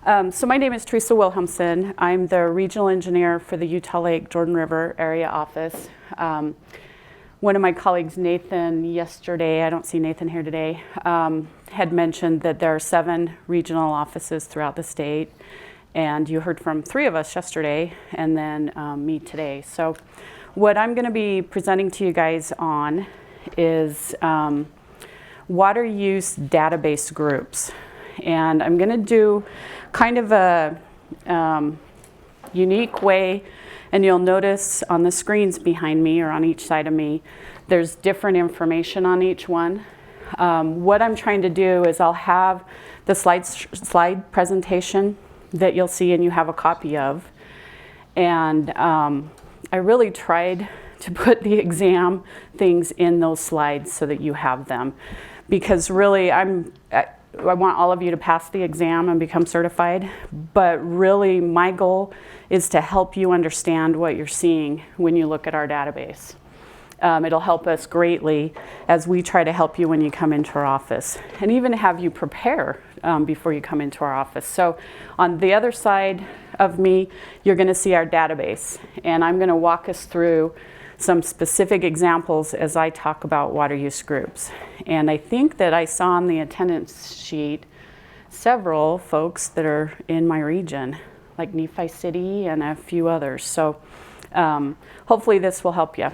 So my name is Teresa Wilhelmsen. I'm the regional engineer for the Utah Lake Jordan River area office. One of my colleagues, Nathan, yesterday, I don't see Nathan here today, had mentioned that there are 7 regional offices throughout the state. And you heard from 3 of us yesterday and then me today. So what I'm going to be presenting to you guys on is water use database groups. And I'm going to do kind of a unique way, and you'll notice on the screens behind me or on each side of me, there's different information on each one. What I'm trying to do is I'll have the slide presentation that you'll see and you have a copy of. And I really tried to put the exam things in those slides so that you have them. Because really I want all of you to pass the exam and become certified, but really my goal is to help you understand what you're seeing when you look at our database. It'll help us greatly as we try to help you when you come into our office, and even have you prepare before you come into our office. So on the other side of me, you're going to see our database, and I'm going to walk us through some specific examples as I talk about water use groups. And I think that I saw on the attendance sheet several folks that are in my region, like Nephi City and a few others. So hopefully this will help you.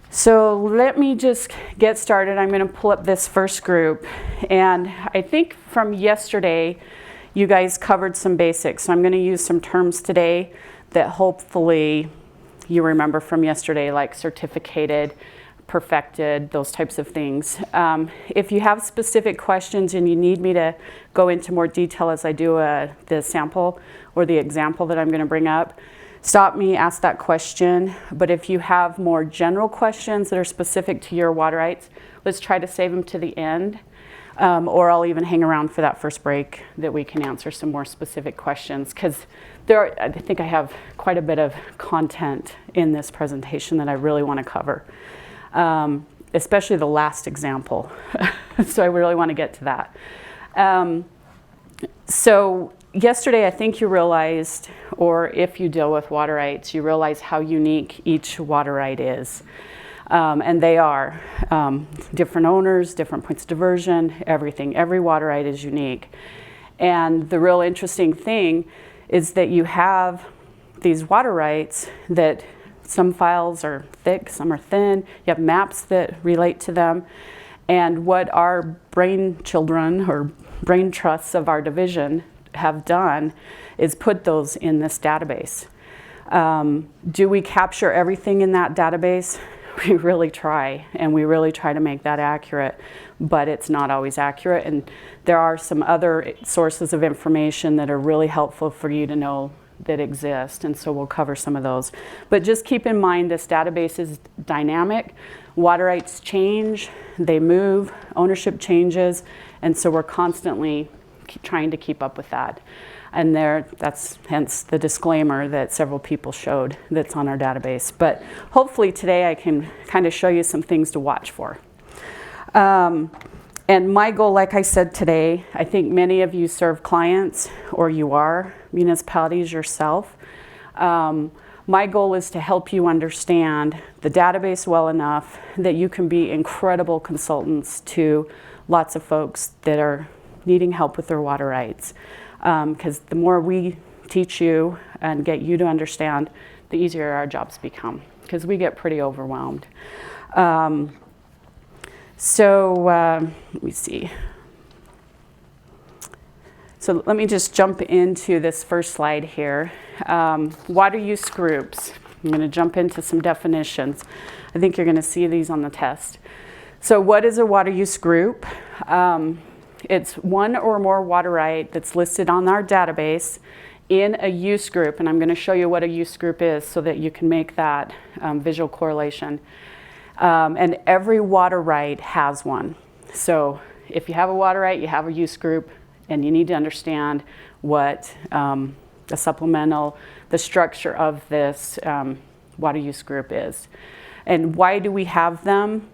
So let me just get started. I'm going to pull up this first group. And I think from yesterday, you guys covered some basics. So I'm going to use some terms today that hopefully you remember from yesterday, like certificated, perfected, those types of things. If you have specific questions and you need me to go into more detail as I do the sample or the example that I'm going to bring up, stop me, ask that question. But if you have more general questions that are specific to your water rights, let's try to save them to the end. Or I'll even hang around for that first break that we can answer some more specific questions, because I think I have quite a bit of content in this presentation that I really want to cover, especially the last example. So I really want to get to that. So yesterday I think you realized, or if you deal with water rights, you realize how unique each water right is. And they are different owners, different points of diversion, everything. Every water right is unique. And the real interesting thing is that you have these water rights that some files are thick, some are thin. You have maps that relate to them. And what our brain children or brain trusts of our division have done is put those in this database. Do we capture everything in that database? We really try, and we really try to make that accurate, but it's not always accurate. And there are some other sources of information that are really helpful for you to know that exist, and so we'll cover some of those. But just keep in mind this database is dynamic. Water rights change, they move, ownership changes, and so we're constantly trying to keep up with that. And that's hence the disclaimer that several people showed that's on our database. But hopefully today I can kind of show you some things to watch for. And my goal, like I said today, I think many of you serve clients or you are municipalities yourself. My goal is to help you understand the database well enough that you can be incredible consultants to lots of folks that are needing help with their water rights. Because the more we teach you and get you to understand, the easier our jobs become, because we get pretty overwhelmed. Let me see. So let me just jump into this first slide here. Water use groups. I'm going to jump into some definitions. I think you're going to see these on the test. So what is a water use group? It's one or more water right that's listed on our database in a use group, and I'm going to show you what a use group is so that you can make that visual correlation. And every water right has one. So if you have a water right, you have a use group, and you need to understand what the structure of this water use group is. And why do we have them?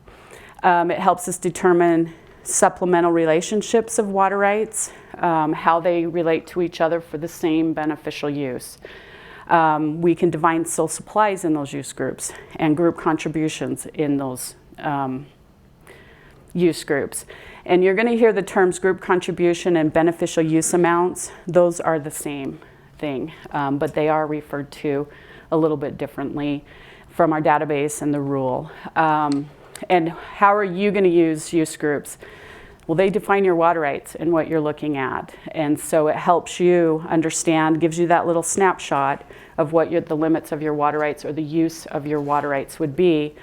It helps us determine supplemental relationships of water rights, how they relate to each other for the same beneficial use. We can define sole supplies in those use groups and group contributions in those use groups. And you're going to hear the terms group contribution and beneficial use amounts. Those are the same thing, but they are referred to a little bit differently from our database and the rule. And how are you going to use groups? Well, they define your water rights and what you're looking at. And so it helps you understand, gives you that little snapshot of what the limits of your water rights or the use of your water rights would be.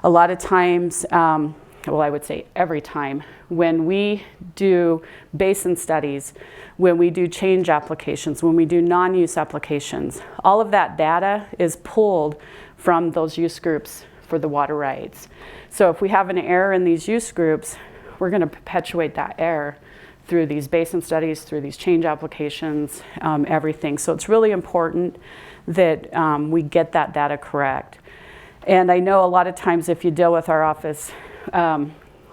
A lot of times, well, I would say every time, when we do basin studies, when we do change applications, when we do non-use applications, all of that data is pulled from those use groups for the water rights. So if we have an error in these use groups, we're going to perpetuate that error through these basin studies, through these change applications, everything. So it's really important that we get that data correct. And I know a lot of times if you deal with our office,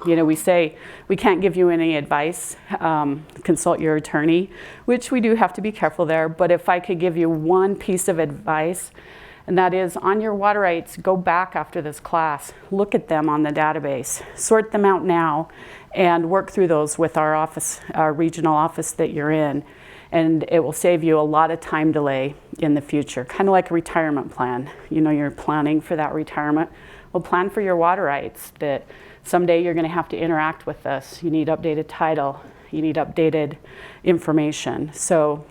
you know, we say we can't give you any advice, consult your attorney, which we do have to be careful there. But if I could give you one piece of advice, and that is on your water rights, go back after this class, look at them on the database, sort them out now, and work through those with our office, our regional office that you're in. And it will save you a lot of time delay in the future, kind of like a retirement plan. You know, you're planning for that retirement. Well, plan for your water rights, that someday you're going to have to interact with us. You need updated title. You need updated information. So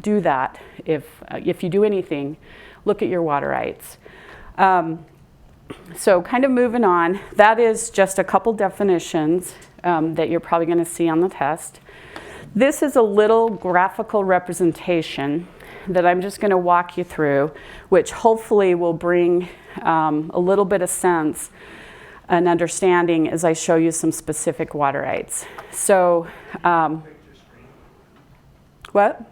do that. If you do anything, look at your water rights. So kind of moving on, that is just a couple definitions that you're probably going to see on the test. This is a little graphical representation that I'm just going to walk you through, which hopefully will bring a little bit of sense and understanding as I show you some specific water rights. So, what?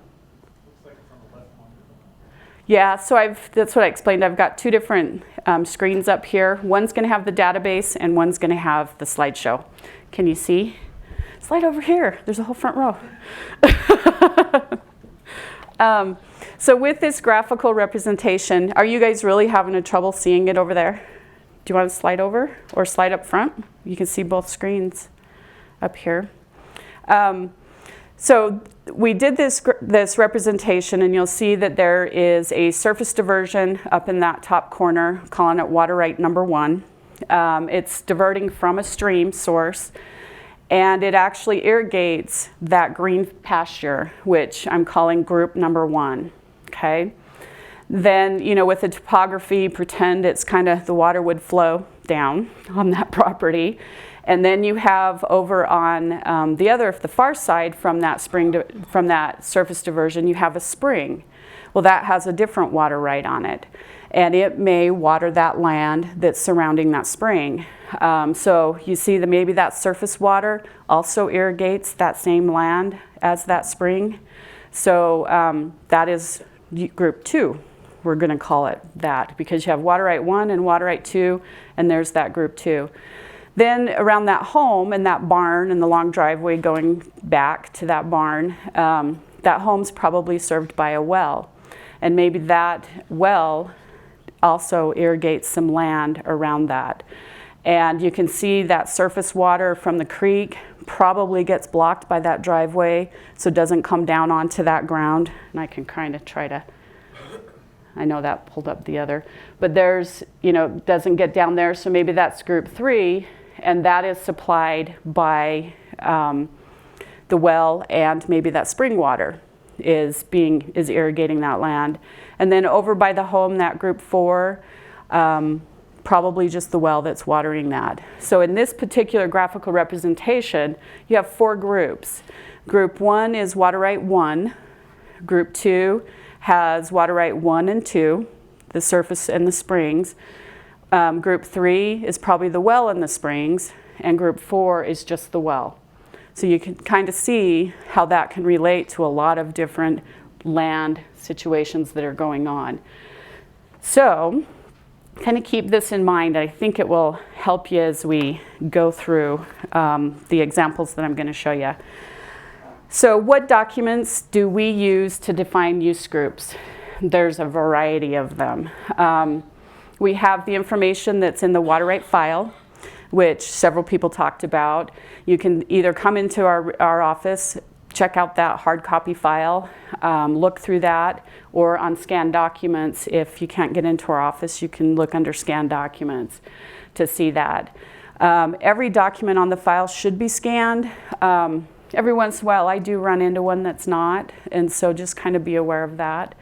Yeah, so that's what I explained. I've got two different screens up here. One's going to have the database and one's going to have the slideshow. Can you see? Slide over here. There's a whole front row. So with this graphical representation, are you guys really having a trouble seeing it over there? Do you want to slide over or slide up front? You can see both screens up here. So we did this representation, and you'll see that there is a surface diversion up in that top corner, calling it water right number 1. It's diverting from a stream source, and it actually irrigates that green pasture, which I'm calling group number 1, okay? Then, you know, with the topography, pretend it's kind of the water would flow down on that property. And then you have over on the far side from that from that surface diversion, you have a spring. Well, that has a different water right on it, and it may water that land that's surrounding that spring. So you see that maybe that surface water also irrigates that same land as that spring. So that is group 2. We're going to call it that because you have water right 1 and water right 2, and there's that group 2. Then around that home and that barn and the long driveway going back to that barn, that home's probably served by a well. And maybe that well also irrigates some land around that. And you can see that surface water from the creek probably gets blocked by that driveway, so it doesn't come down onto that ground. And I can kind of try to, I know that pulled up the other, but there's, you know, doesn't get down there, so maybe that's group 3. And that is supplied by the well, and maybe that spring water is irrigating that land. And then over by the home, that group 4, probably just the well that's watering that. So in this particular graphical representation, you have 4 groups. Group 1 is water right 1. Group 2 has water right 1 and 2, the surface and the springs. Group 3 is probably the well and the springs, and group 4 is just the well. So you can kind of see how that can relate to a lot of different land situations that are going on. So kind of keep this in mind. I think it will help you as we go through the examples that I'm going to show you. So what documents do we use to define use groups? There's a variety of them. We have the information that's in the water right file, which several people talked about. You can either come into our office, check out that hard copy file, look through that, or on scanned documents. If you can't get into our office, you can look under scanned documents to see that. Every document on the file should be scanned. Every once in a while I do run into one that's not, and so just kind of be aware of that.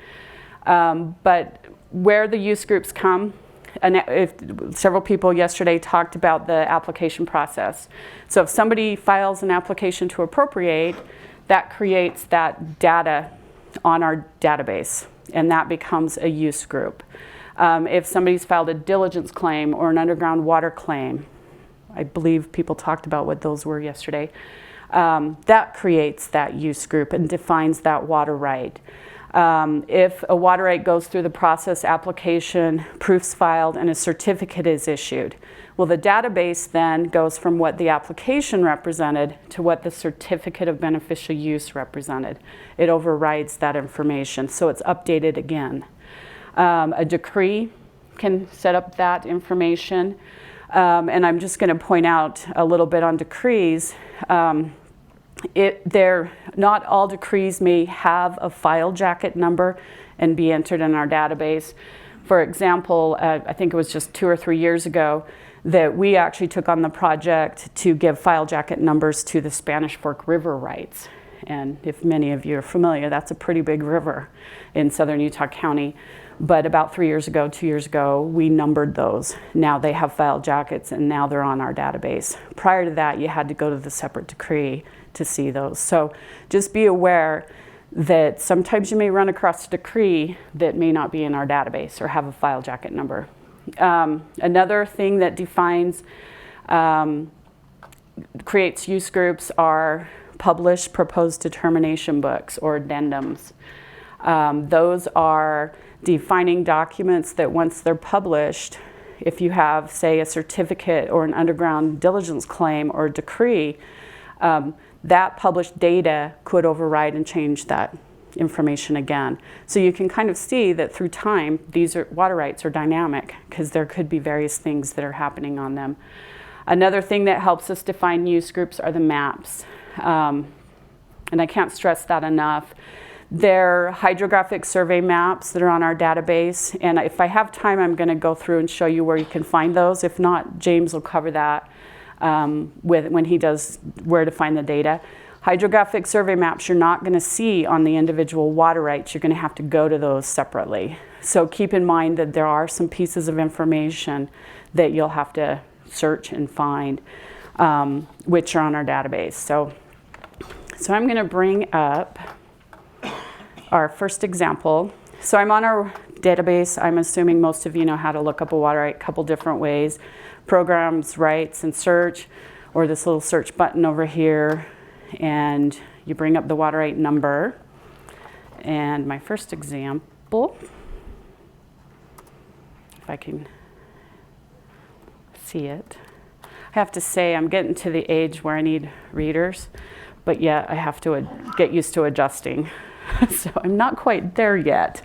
But where the use groups come, and several people yesterday talked about the application process. So if somebody files an application to appropriate, that creates that data on our database, and that becomes a use group. If somebody's filed a diligence claim or an underground water claim, I believe people talked about what those were yesterday, that creates that use group and defines that water right. If a water right goes through the process, application, proofs filed, and a certificate is issued, well, the database then goes from what the application represented to what the certificate of beneficial use represented. It overrides that information, so it's updated again. A decree can set up that information, and I'm just going to point out a little bit on decrees. Not all decrees may have a file jacket number and be entered in our database. For example, I think it was just 2 or 3 years ago that we actually took on the project to give file jacket numbers to the Spanish Fork River rights. And if many of you are familiar, that's a pretty big river in southern Utah County. But about 2 years ago, we numbered those. Now they have file jackets, and now they're on our database. Prior to that, you had to go to the separate decree to see those. So just be aware that sometimes you may run across a decree that may not be in our database or have a file jacket number. Another thing that defines, creates use groups are published proposed determination books or addendums. Those are defining documents that once they're published, if you have, say, a certificate or an underground diligence claim or decree, that published data could override and change that information again. So you can kind of see that through time, these water rights are dynamic because there could be various things that are happening on them. Another thing that helps us define use groups are the maps. And I can't stress that enough. They're hydrographic survey maps that are on our database. And if I have time, I'm going to go through and show you where you can find those. If not, James will cover that when he does where to find the data. Hydrographic survey maps you're not going to see on the individual water rights. You're going to have to go to those separately. So keep in mind that there are some pieces of information that you'll have to search and find, which are on our database. So I'm going to bring up our first example. So I'm on our database. I'm assuming most of you know how to look up a water right a couple different ways. Programs, rights, and search, or this little search button over here, and you bring up the water right number. And my first example, if I can see it, I have to say I'm getting to the age where I need readers, but yet I have to get used to adjusting. So I'm not quite there yet.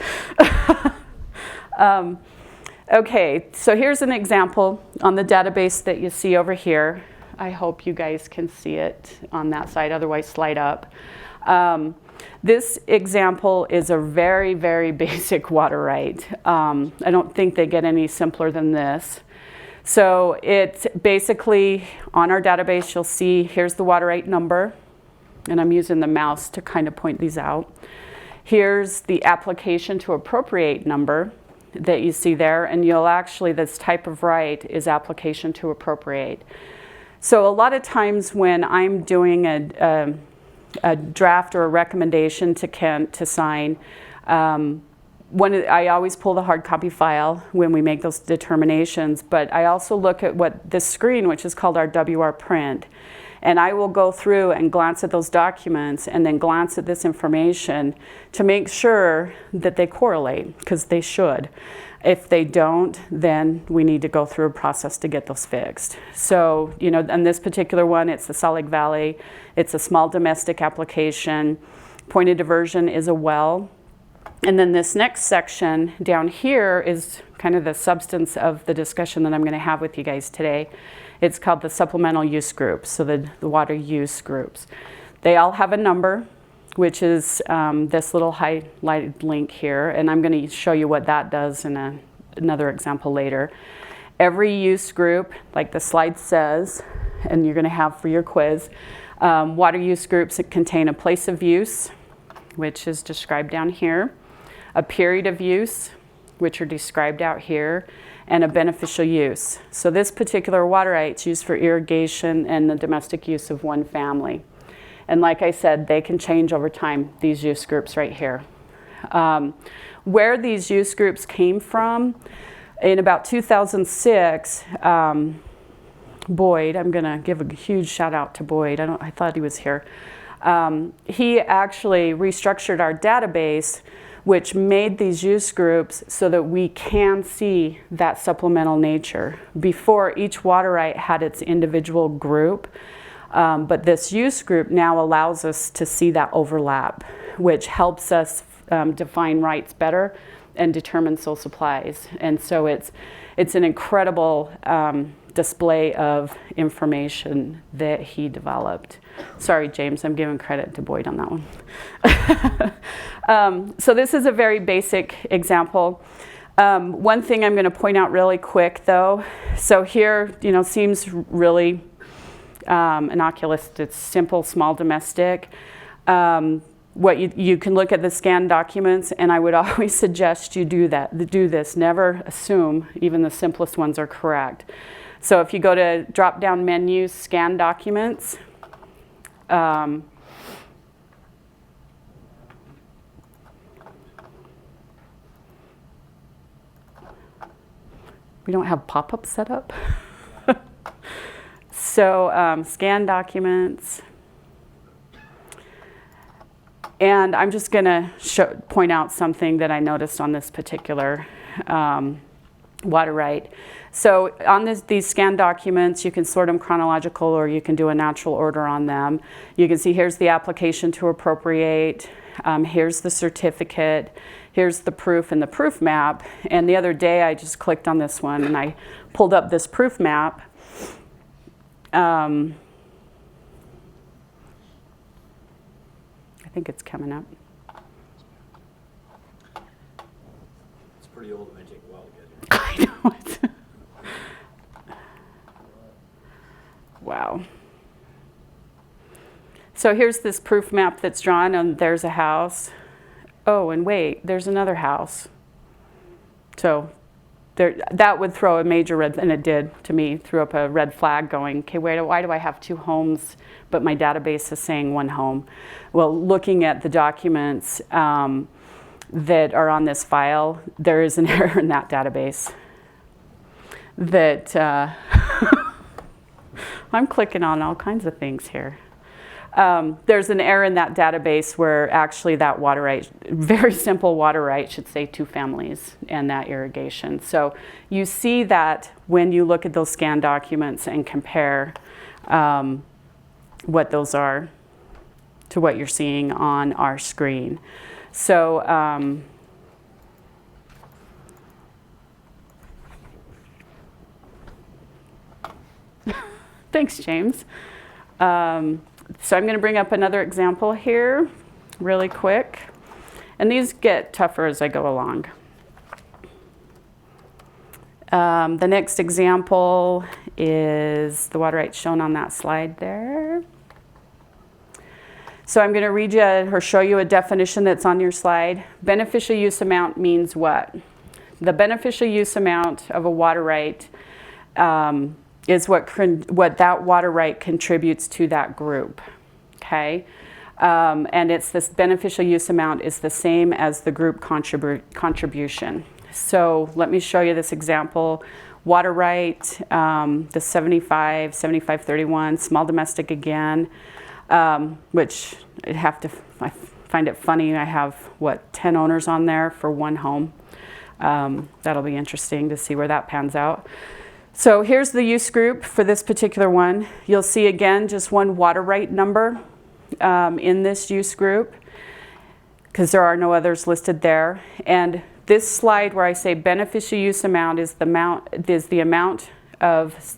Okay, so here's an example on the database that you see over here. I hope you guys can see it on that side, otherwise slide up. This example is a very, very basic water right. I don't think they get any simpler than this. So it's basically on our database, you'll see here's the water right number, and I'm using the mouse to kind of point these out. Here's the application to appropriate number that you see there, and you'll actually, this type of right is application to appropriate. So a lot of times when I'm doing a draft or a recommendation to Kent to sign, I always pull the hard copy file when we make those determinations, but I also look at what this screen, which is called our WR print. And I will go through and glance at those documents and then glance at this information to make sure that they correlate, because they should. If they don't, then we need to go through a process to get those fixed. So, you know, on this particular one, it's the Salt Lake Valley. It's a small domestic application. Point of diversion is a well. And then this next section down here is kind of the substance of the discussion that I'm going to have with you guys today. It's called the supplemental use groups, so the water use groups. They all have a number, which is this little highlighted link here, and I'm going to show you what that does in another example later. Every use group, like the slide says, and you're going to have for your quiz, water use groups that contain a place of use, which is described down here, a period of use, which are described out here, and a beneficial use. So this particular water right is used for irrigation and the domestic use of one family. And like I said, they can change over time, these use groups right here. Where these use groups came from, in about 2006, Boyd, I'm going to give a huge shout out to Boyd. I thought he was here. He actually restructured our database, which made these use groups so that we can see that supplemental nature. Before, each water right had its individual group, but this use group now allows us to see that overlap, which helps us define rights better and determine sole supplies. And so it's an incredible display of information that he developed. Sorry, James, I'm giving credit to Boyd on that one. So this is a very basic example. One thing I'm going to point out really quick, though. So here, you know, seems really innocuous. It's simple, small, domestic. What you can look at the scanned documents, and I would always suggest you do this. Never assume even the simplest ones are correct. So if you go to drop-down menu, scan documents, we don't have pop-ups set up. So scan documents. And I'm just going to point out something that I noticed on this particular water right. So on these scan documents, you can sort them chronological, or you can do a natural order on them. You can see here's the application to appropriate, here's the certificate, here's the proof and the proof map. And the other day I just clicked on this one and I pulled up this proof map. I think it's coming up. It's pretty old. It may take a while to get here. I know it. Wow. So here's this proof map that's drawn, and there's a house. Oh, and wait, there's another house. So that would throw a major red, and it did to me, threw up a red flag going, okay, why do I have two homes, but my database is saying one home? Well, looking at the documents that are on this file, there is an error in that database. That, I'm clicking on all kinds of things here. There's an error in that database where actually that water right, very simple water right, should say two families and that irrigation. So you see that when you look at those scan documents and compare what those are to what you're seeing on our screen. So thanks, James. So I'm going to bring up another example here really quick. And these get tougher as I go along. The next example is the water right shown on that slide there. So I'm going to read you or show you a definition that's on your slide. Beneficial use amount means what? The beneficial use amount of a water right is what that water right contributes to that group, okay? And it's this beneficial use amount is the same as the group contribution. So let me show you this example water right, the 75, 7531, small domestic again, which I find it funny. I have, 10 owners on there for one home. That'll be interesting to see where that pans out. So here's the use group for this particular one. You'll see again just one water right number in this use group, because there are no others listed there. And this slide where I say beneficial use amount is the amount of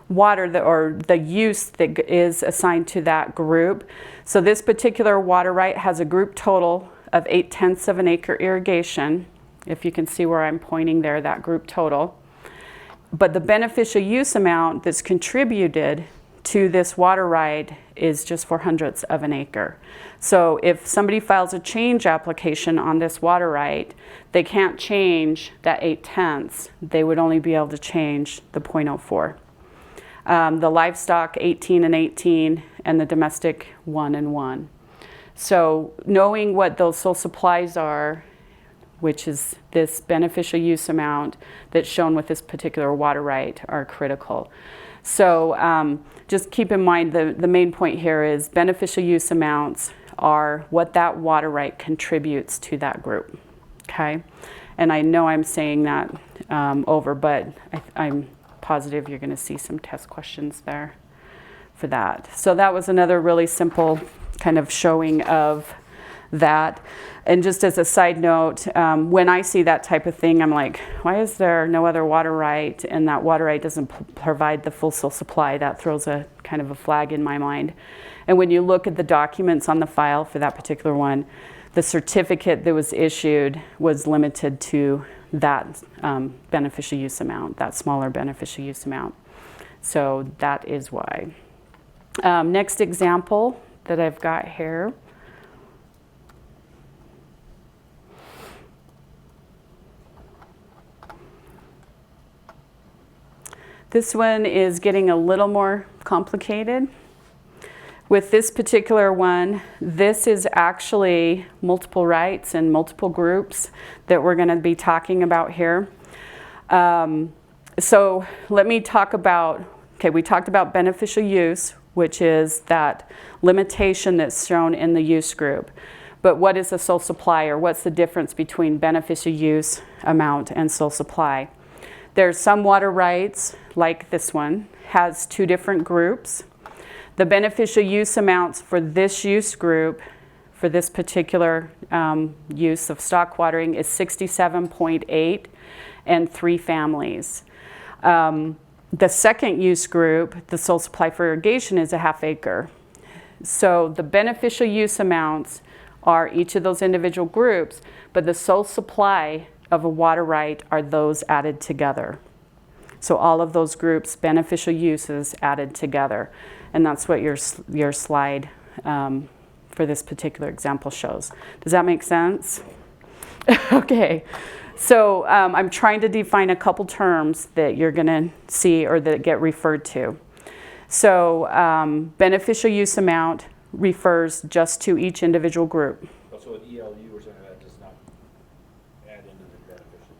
water or the use that is assigned to that group. So this particular water right has a group total of 0.8 of an acre irrigation. If you can see where I'm pointing there, that group total. But the beneficial use amount that's contributed to this water right is just 0.4 of an acre. So if somebody files a change application on this water right, they can't change that 0.8. They would only be able to change the 0.04. The livestock 18 and 18, and the domestic 1 and 1. So knowing what those sole supplies are, which is this beneficial use amount that's shown with this particular water right, are critical. So just keep in mind the main point here is beneficial use amounts are what that water right contributes to that group, okay? And I know I'm saying that over, but I'm positive you're gonna see some test questions there for that. So that was another really simple kind of showing of that. And just as a side note, when I see that type of thing, I'm like, why is there no other water right? And that water right doesn't provide the full sole supply. That throws a kind of a flag in my mind. And when you look at the documents on the file for that particular one, the certificate that was issued was limited to that beneficial use amount, that smaller beneficial use amount. So that is why. Next example that I've got here. This one is getting a little more complicated. With this particular one, this is actually multiple rights and multiple groups that we're going to be talking about here. So let me talk about, we talked about beneficial use, which is that limitation that's shown in the use group. But what is a sole supply, or what's the difference between beneficial use amount and sole supply? There's some water rights, like this one, has two different groups. The beneficial use amounts for this use group, for this particular use of stock watering, is 67.8 and 3 families. The second use group, the sole supply for irrigation, is a 1/2 acre. So the beneficial use amounts are each of those individual groups, but the sole supply of a water right are those added together. So all of those groups, beneficial uses added together. And that's what your slide for this particular example shows. Does that make sense? Okay. So I'm trying to define a couple terms that you're going to see or that get referred to. So beneficial use amount refers just to each individual group. So an ELU or something like that does not add into the beneficial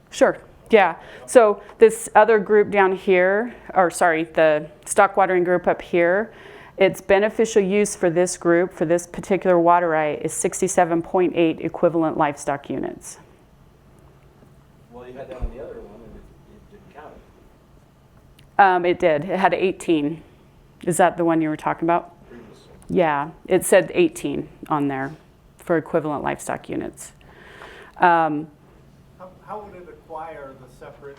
use? Sure. Yeah. So this other group down here, or sorry, the stock watering group up here, its beneficial use for this group, for this particular water right, is 67.8 equivalent livestock units. Well, you had that on the other one, and it didn't count it. It did. It had 18. Is that the one you were talking about? Previously. Yeah. It said 18 on there for equivalent livestock units. How would it acquire the separate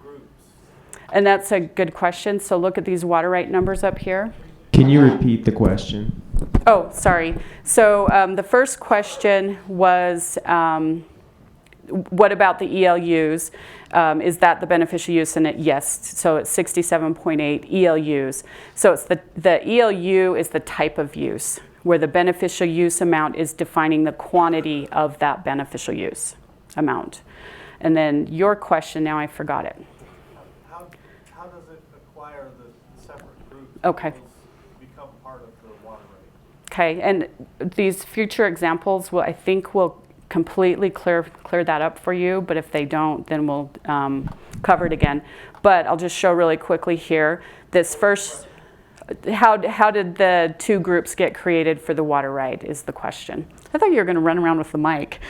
groups? And that's a good question. So look at these water right numbers up here. Can you repeat the question? Oh, sorry. So the first question was, what about the ELUs? Is that the beneficial use? And yes, so it's 67.8 ELUs. So it's the ELU is the type of use, where the beneficial use amount is defining the quantity of that beneficial use amount. And then your question, now I forgot it. How does it acquire the separate groups? Okay. Become part of the water right? Okay, and these future examples I think will completely clear that up for you, but if they don't, then we'll cover it again. But I'll just show really quickly here. This first, how did the two groups get created for the water right is the question. I thought you were going to run around with the mic.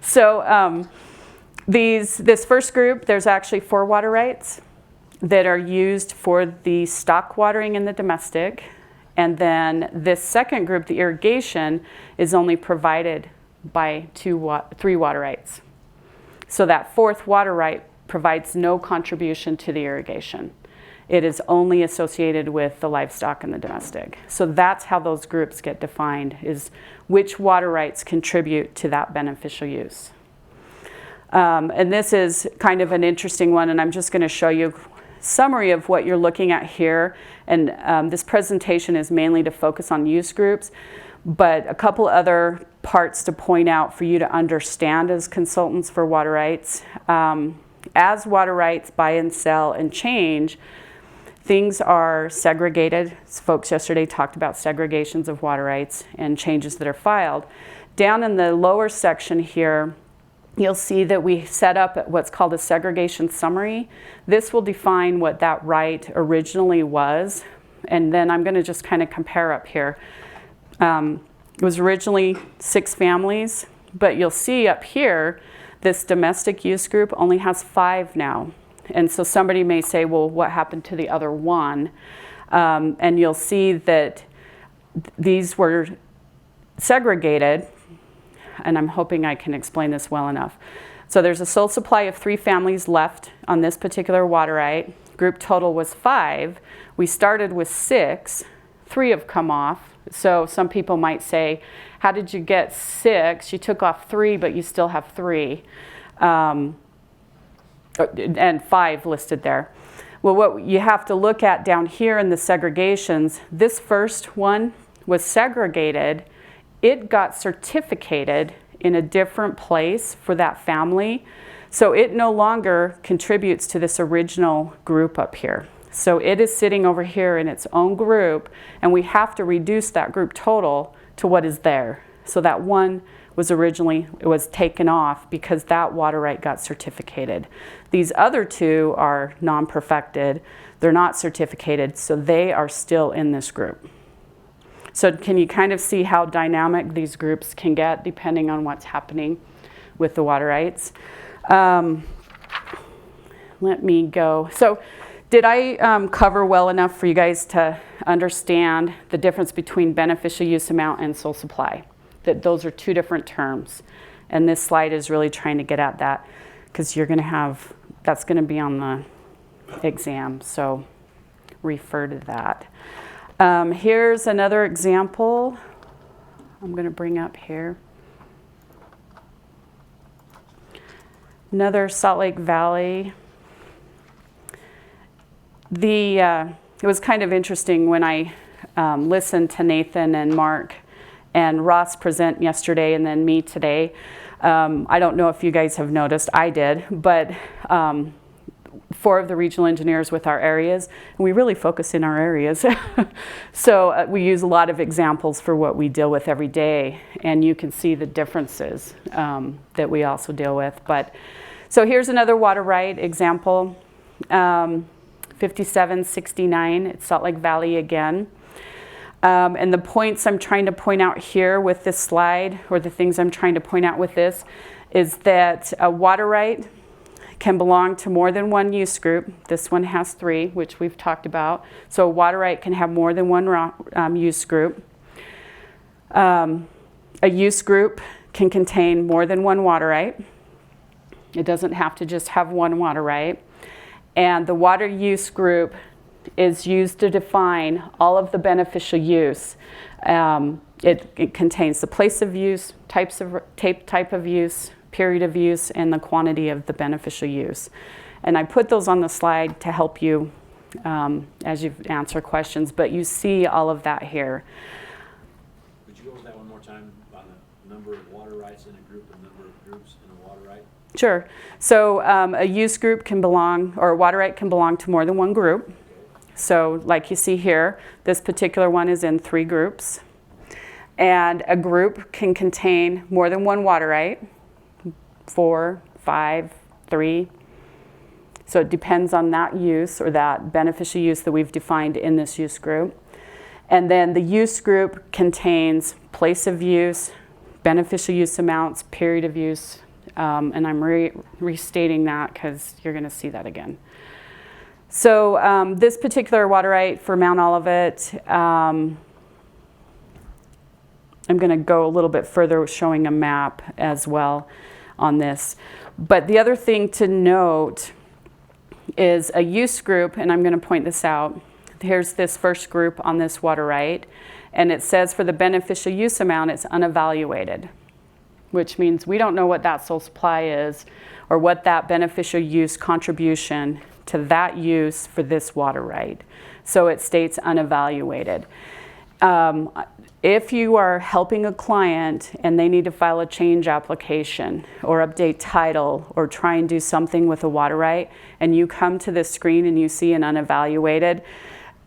So this first group, there's actually 4 water rights that are used for the stock watering in the domestic. And then this second group, the irrigation, is only provided by 3 water rights. So that 4th water right provides no contribution to the irrigation. It is only associated with the livestock and the domestic. So that's how those groups get defined, is which water rights contribute to that beneficial use. And this is kind of an interesting one, and I'm just going to show you a summary of what you're looking at here. And this presentation is mainly to focus on use groups, but a couple other parts to point out for you to understand as consultants for water rights. As water rights buy and sell and change, things are segregated. Folks yesterday talked about segregations of water rights and changes that are filed. Down in the lower section here, you'll see that we set up what's called a segregation summary. This will define what that right originally was. And then I'm going to just kind of compare up here. It was originally 6 families, but you'll see up here, this domestic use group only has 5 now. And so somebody may say, well, what happened to the other 1? And you'll see that these were segregated, and I'm hoping I can explain this well enough. So there's a sole supply of 3 families left on this particular water right. Group total was 5. We started with 6. 3 have come off. So some people might say, how did you get 6? You took off 3, but you still have 3. And 5 listed there. Well, what you have to look at down here in the segregations, this first one was segregated. It got certificated in a different place for that family. So it no longer contributes to this original group up here. So it is sitting over here in its own group, and we have to reduce that group total to what is there. So that one was originally, it was taken off because that water right got certificated. These other 2 are non-perfected. They're not certificated, so they are still in this group. So can you kind of see how dynamic these groups can get depending on what's happening with the water rights? Let me go. So did I cover well enough for you guys to understand the difference between beneficial use amount and sole supply? That those are 2 different terms. And this slide is really trying to get at that, because you're going to have, that's going to be on the exam, so refer to that. Here's another example I'm going to bring up here. Another Salt Lake Valley. It was kind of interesting when I listened to Nathan and Mark and Ross present yesterday and then me today. I don't know if you guys have noticed, I did, but 4 of the regional engineers with our areas, and we really focus in our areas. So we use a lot of examples for what we deal with every day, and you can see the differences that we also deal with. But so here's another water right example, 5769, it's Salt Lake Valley again. And the points I'm trying to point out here with this slide, or the things I'm trying to point out with this, is that a water right can belong to more than 1 use group. This one has 3, which we've talked about. So a water right can have more than 1 use group. A use group can contain more than 1 water right. It doesn't have to just have 1 water right. And the water use group is used to define all of the beneficial use. It contains the place of use, type of use, period of use, and the quantity of the beneficial use. And I put those on the slide to help you as you answer questions, but you see all of that here. Would you go over that one more time on the number of water rights in a group and number of groups in a water right? Sure. So a use group can belong, or a water right can belong to more than 1 group. So like you see here, this particular one is in 3 groups. And a group can contain more than one water right, 4, 5, 3. So it depends on that use or that beneficial use that we've defined in this use group. And then the use group contains place of use, beneficial use amounts, period of use, and I'm restating that because you're going to see that again. So this particular water right for Mount Olivet, I'm going to go a little bit further showing a map as well on this. But the other thing to note is a use group, and I'm going to point this out. Here's this first group on this water right, and it says for the beneficial use amount, it's unevaluated, which means we don't know what that sole supply is or what that beneficial use contribution to that use for this water right. So it states unevaluated. If you are helping a client and they need to file a change application or update title or try and do something with a water right, and you come to this screen and you see an unevaluated,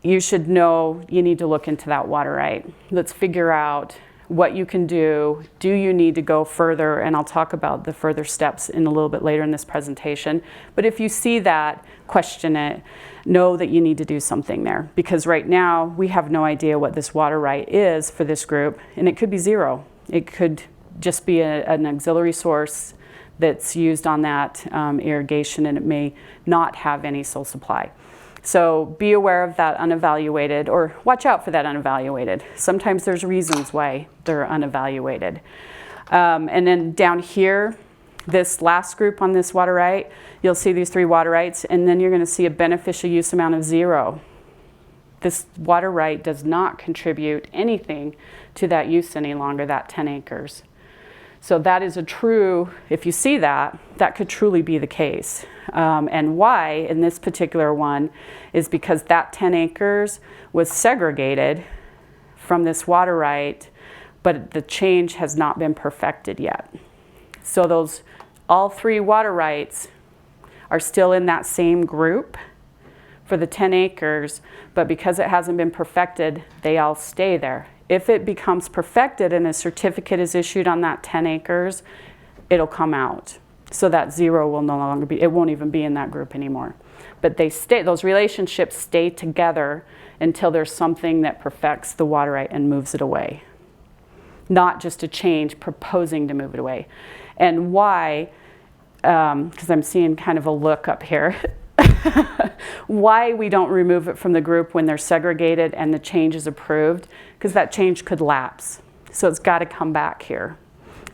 you should know you need to look into that water right. Let's figure out what you can do. Do you need to go further? And I'll talk about the further steps in a little bit later in this presentation. But if you see that, question it. Know that you need to do something there, because right now we have no idea what this water right is for this group, and it could be 0. It could just be an auxiliary source that's used on that irrigation, and it may not have any sole supply. So be aware of that unevaluated, or watch out for that unevaluated. Sometimes there's reasons why they're unevaluated. And then down here, this last group on this water right, you'll see these 3 water rights, and then you're going to see a beneficial use amount of 0. This water right does not contribute anything to that use any longer, that 10 acres. So that is a true, if you see that, that could truly be the case. And why in this particular one is because that 10 acres was segregated from this water right, but the change has not been perfected yet. So all 3 water rights are still in that same group for the 10 acres, but because it hasn't been perfected, they all stay there. If it becomes perfected and a certificate is issued on that 10 acres, it'll come out. So that 0 will no longer be, it won't even be in that group anymore. But they stay, those relationships stay together until there's something that perfects the water right and moves it away. Not just a change proposing to move it away. And why, because I'm seeing kind of a look up here, why we don't remove it from the group when they're segregated and the change is approved, because that change could lapse. So it's got to come back here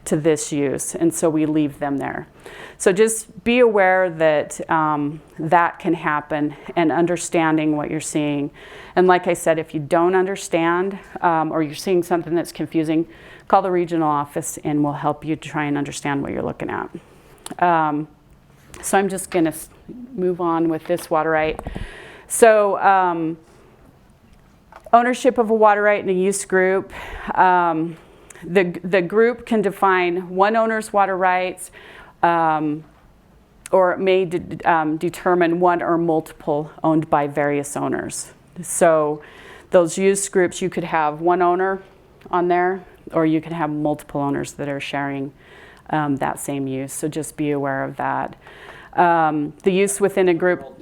to this use, and so we leave them there. So just be aware that that can happen, and understanding what you're seeing. And like I said, if you don't understand or you're seeing something that's confusing, call the regional office and we'll help you try and understand what you're looking at. So I'm just going to move on with this water right. So ownership of a water right in a use group. The group can define one owner's water rights, or it may determine one or multiple owned by various owners. So those use groups, you could have one owner on there, or you can have multiple owners that are sharing that same use. So just be aware of that. The use within a group,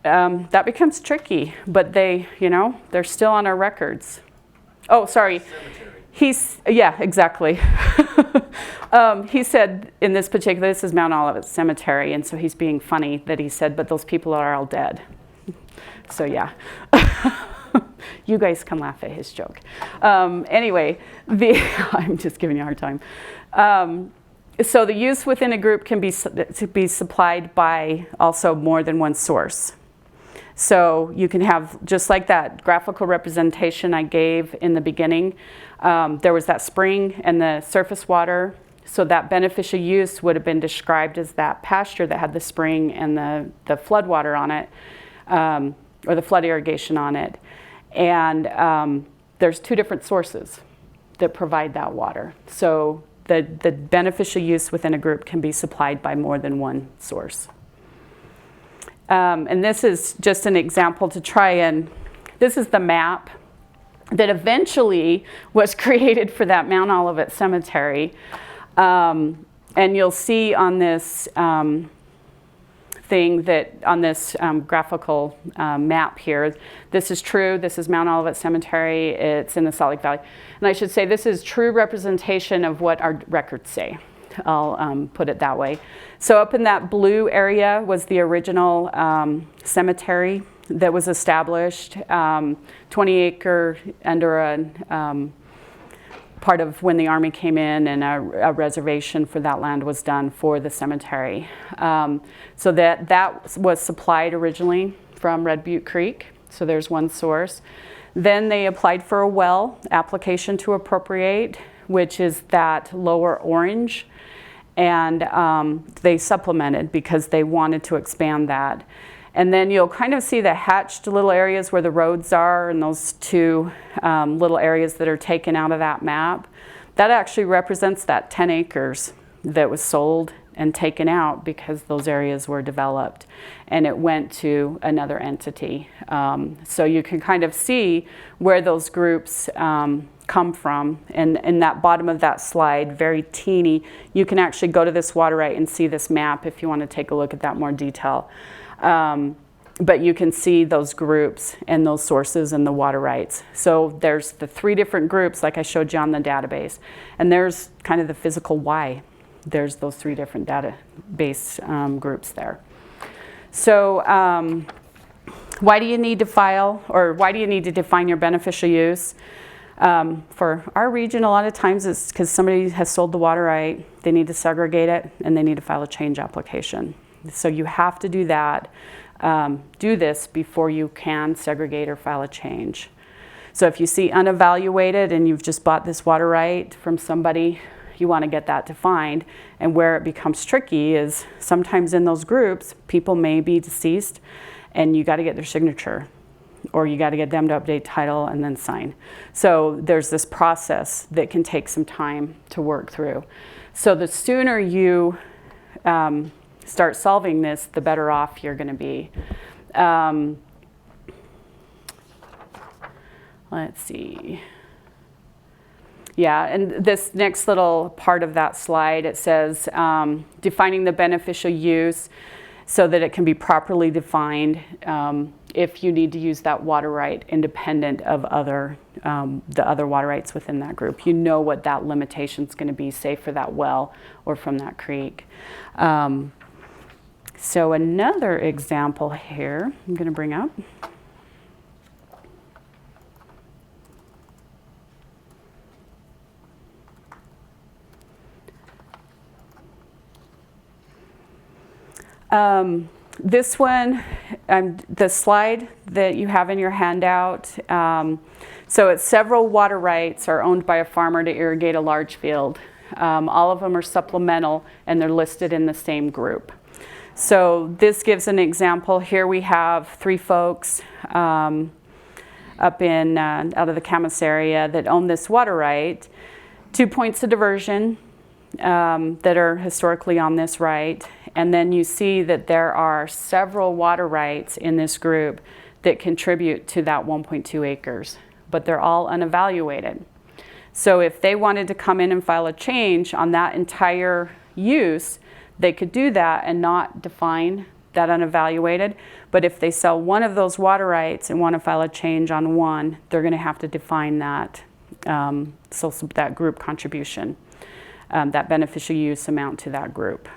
that becomes tricky, but they're still on our records. Oh, sorry. Yeah, exactly. He said in this particular, this is Mount Olivet Cemetery, and so he's being funny that he said, but those people are all dead. So yeah. You guys can laugh at his joke. Anyway, I'm just giving you a hard time. So the use within a group can be supplied by also more than one source. So you can have, just like that graphical representation I gave in the beginning, there was that spring and the surface water. So that beneficial use would have been described as that pasture that had the spring and the flood water on it, or the flood irrigation on it. And there's 2 different sources that provide that water. So the beneficial use within a group can be supplied by more than one source. And this is just an example to try and, this is the map that eventually was created for that Mount Olivet Cemetery. And you'll see on this thing that on this graphical map here, this is true. This is Mount Olivet Cemetery. It's in the Salt Lake Valley. And I should say this is true representation of what our records say. I'll put it that way. So up in that blue area was the original cemetery that was established, 20 acre under a part of when the Army came in, and a reservation for that land was done for the cemetery. So that was supplied originally from Red Butte Creek. So there's one source. Then they applied for a well application to appropriate, which is that lower orange. And they supplemented because they wanted to expand that. And then you'll kind of see the hatched little areas where the roads are, and those two little areas that are taken out of that map. That actually represents that 10 acres that was sold and taken out because those areas were developed, and it went to another entity. So you can kind of see where those groups come from. And in that bottom of that slide, very teeny, you can actually go to this water right and see this map if you want to take a look at that more detail. But you can see those groups and those sources and the water rights. So there's the 3 different groups like I showed you on the database. And there's kind of the physical why. There's those 3 different database groups there. So why do you need to file, or why do you need to define your beneficial use? For our region, a lot of times it's because somebody has sold the water right, they need to segregate it, and they need to file a change application. So you have to do that, do this before you can segregate or file a change. So if you see unevaluated and you've just bought this water right from somebody, you want to get that defined. And where it becomes tricky is sometimes in those groups, people may be deceased and you got to get their signature, or you got to get them to update title and then sign. So there's this process that can take some time to work through. So the sooner you start solving this, the better off you're going to be. Let's see. Yeah, and this next little part of that slide, it says defining the beneficial use so that it can be properly defined if you need to use that water right independent of the other water rights within that group. You know what that limitation is going to be, say for that well or from that creek. So another example here I'm going to bring up. This one, the slide that you have in your handout, so it's several water rights are owned by a farmer to irrigate a large field. All of them are supplemental and they're listed in the same group. So this gives an example. Here we have 3 folks up in out of the Camas area that own this water right. 2 points of diversion that are historically on this right. And then you see that there are several water rights in this group that contribute to that 1.2 acres, but they're all unevaluated. So if they wanted to come in and file a change on that entire use, they could do that and not define that unevaluated. But if they sell one of those water rights and want to file a change on one, they're going to have to define that, so that group contribution, that beneficial use amount to that group.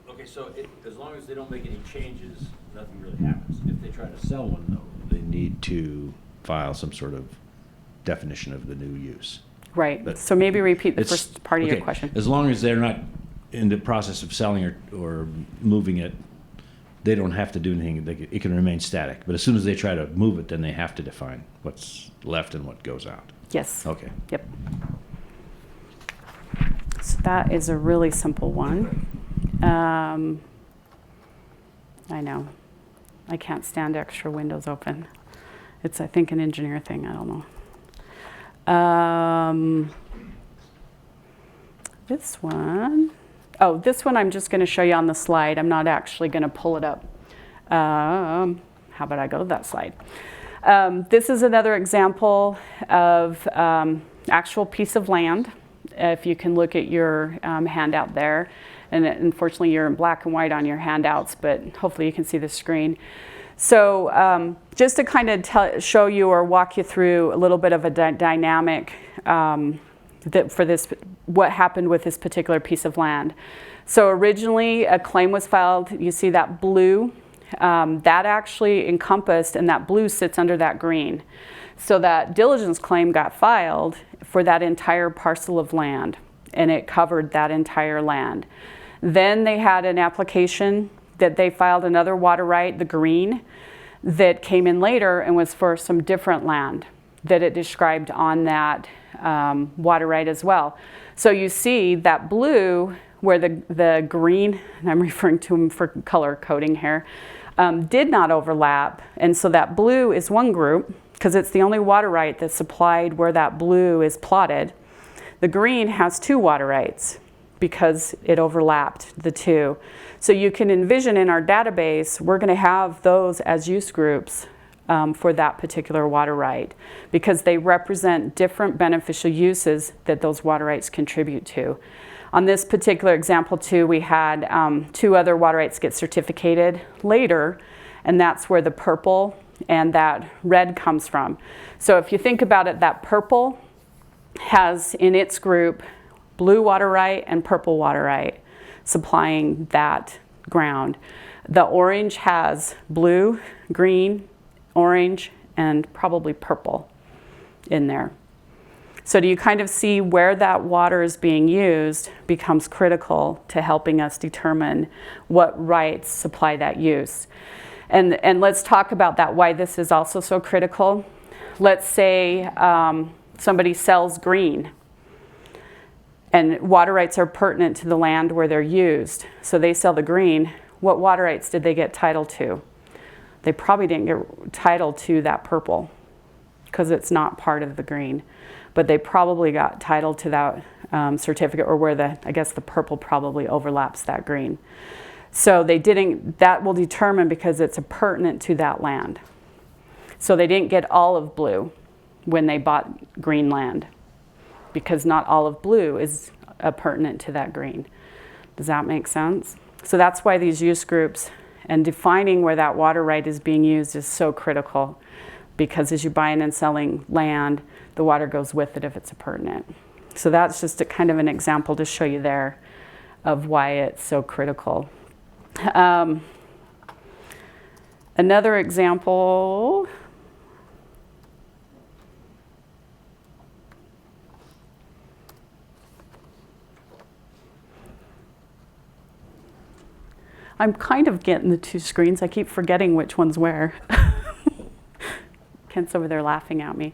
Okay, so as long as they don't make any changes, nothing really happens. If they try to sell one, though, they need to file some sort of definition of the new use. Right. But so maybe repeat the first part of your question. As long as they're not in the process of selling or moving it, they don't have to do anything. It can remain static. But as soon as they try to move it, then they have to define what's left and what goes out. Yes. Okay. Yep. So that is a really simple one. I know. I can't stand extra windows open. It's, I think, an engineer thing. I don't know. This one. Oh, this one I'm just going to show you on the slide. I'm not actually going to pull it up. How about I go to that slide? This is another example of actual piece of land. If you can look at your handout there, and unfortunately you're in black and white on your handouts, but hopefully you can see the screen. So just to kind of show you or walk you through a little bit of a dynamic for this, what happened with this particular piece of land. So originally a claim was filed. You see that blue, that actually encompassed, and that blue sits under that green. So that diligence claim got filed for that entire parcel of land, and it covered that entire land. Then they had an application that they filed, another water right, the green, that came in later and was for some different land that it described on that water right as well. So you see that blue, where the green, and I'm referring to them for color coding here, did not overlap. And so that blue is one group, because it's the only water right that's supplied where that blue is plotted. The green has two water rights because it overlapped the two. So you can envision in our database, we're going to have those as use groups for that particular water right, because they represent different beneficial uses that those water rights contribute to. On this particular example too, we had two other water rights get certificated later, and that's where the purple and that red comes from. So if you think about it, that purple has in its group blue water right and purple water right supplying that ground. The orange has blue, green, orange, and probably purple in there. So do you kind of see where that water is being used becomes critical to helping us determine what rights supply that use. And let's talk about that, why this is also so critical. Let's say somebody sells green, and water rights are pertinent to the land where they're used. So they sell the green. What water rights did they get title to? They probably didn't get title to that purple because it's not part of the green. But they probably got title to that certificate, or where I guess the purple probably overlaps that green. So they didn't, that will determine because it's pertinent to that land. So they didn't get olive blue when they bought green land, because not olive blue is pertinent to that green. Does that make sense? So that's why these use groups and defining where that water right is being used is so critical, because as you're buying and selling land, the water goes with it if it's pertinent. So that's just a kind of an example to show you there of why it's so critical. Another example, I'm kind of getting the two screens. I keep forgetting which one's where. Kent's over there laughing at me.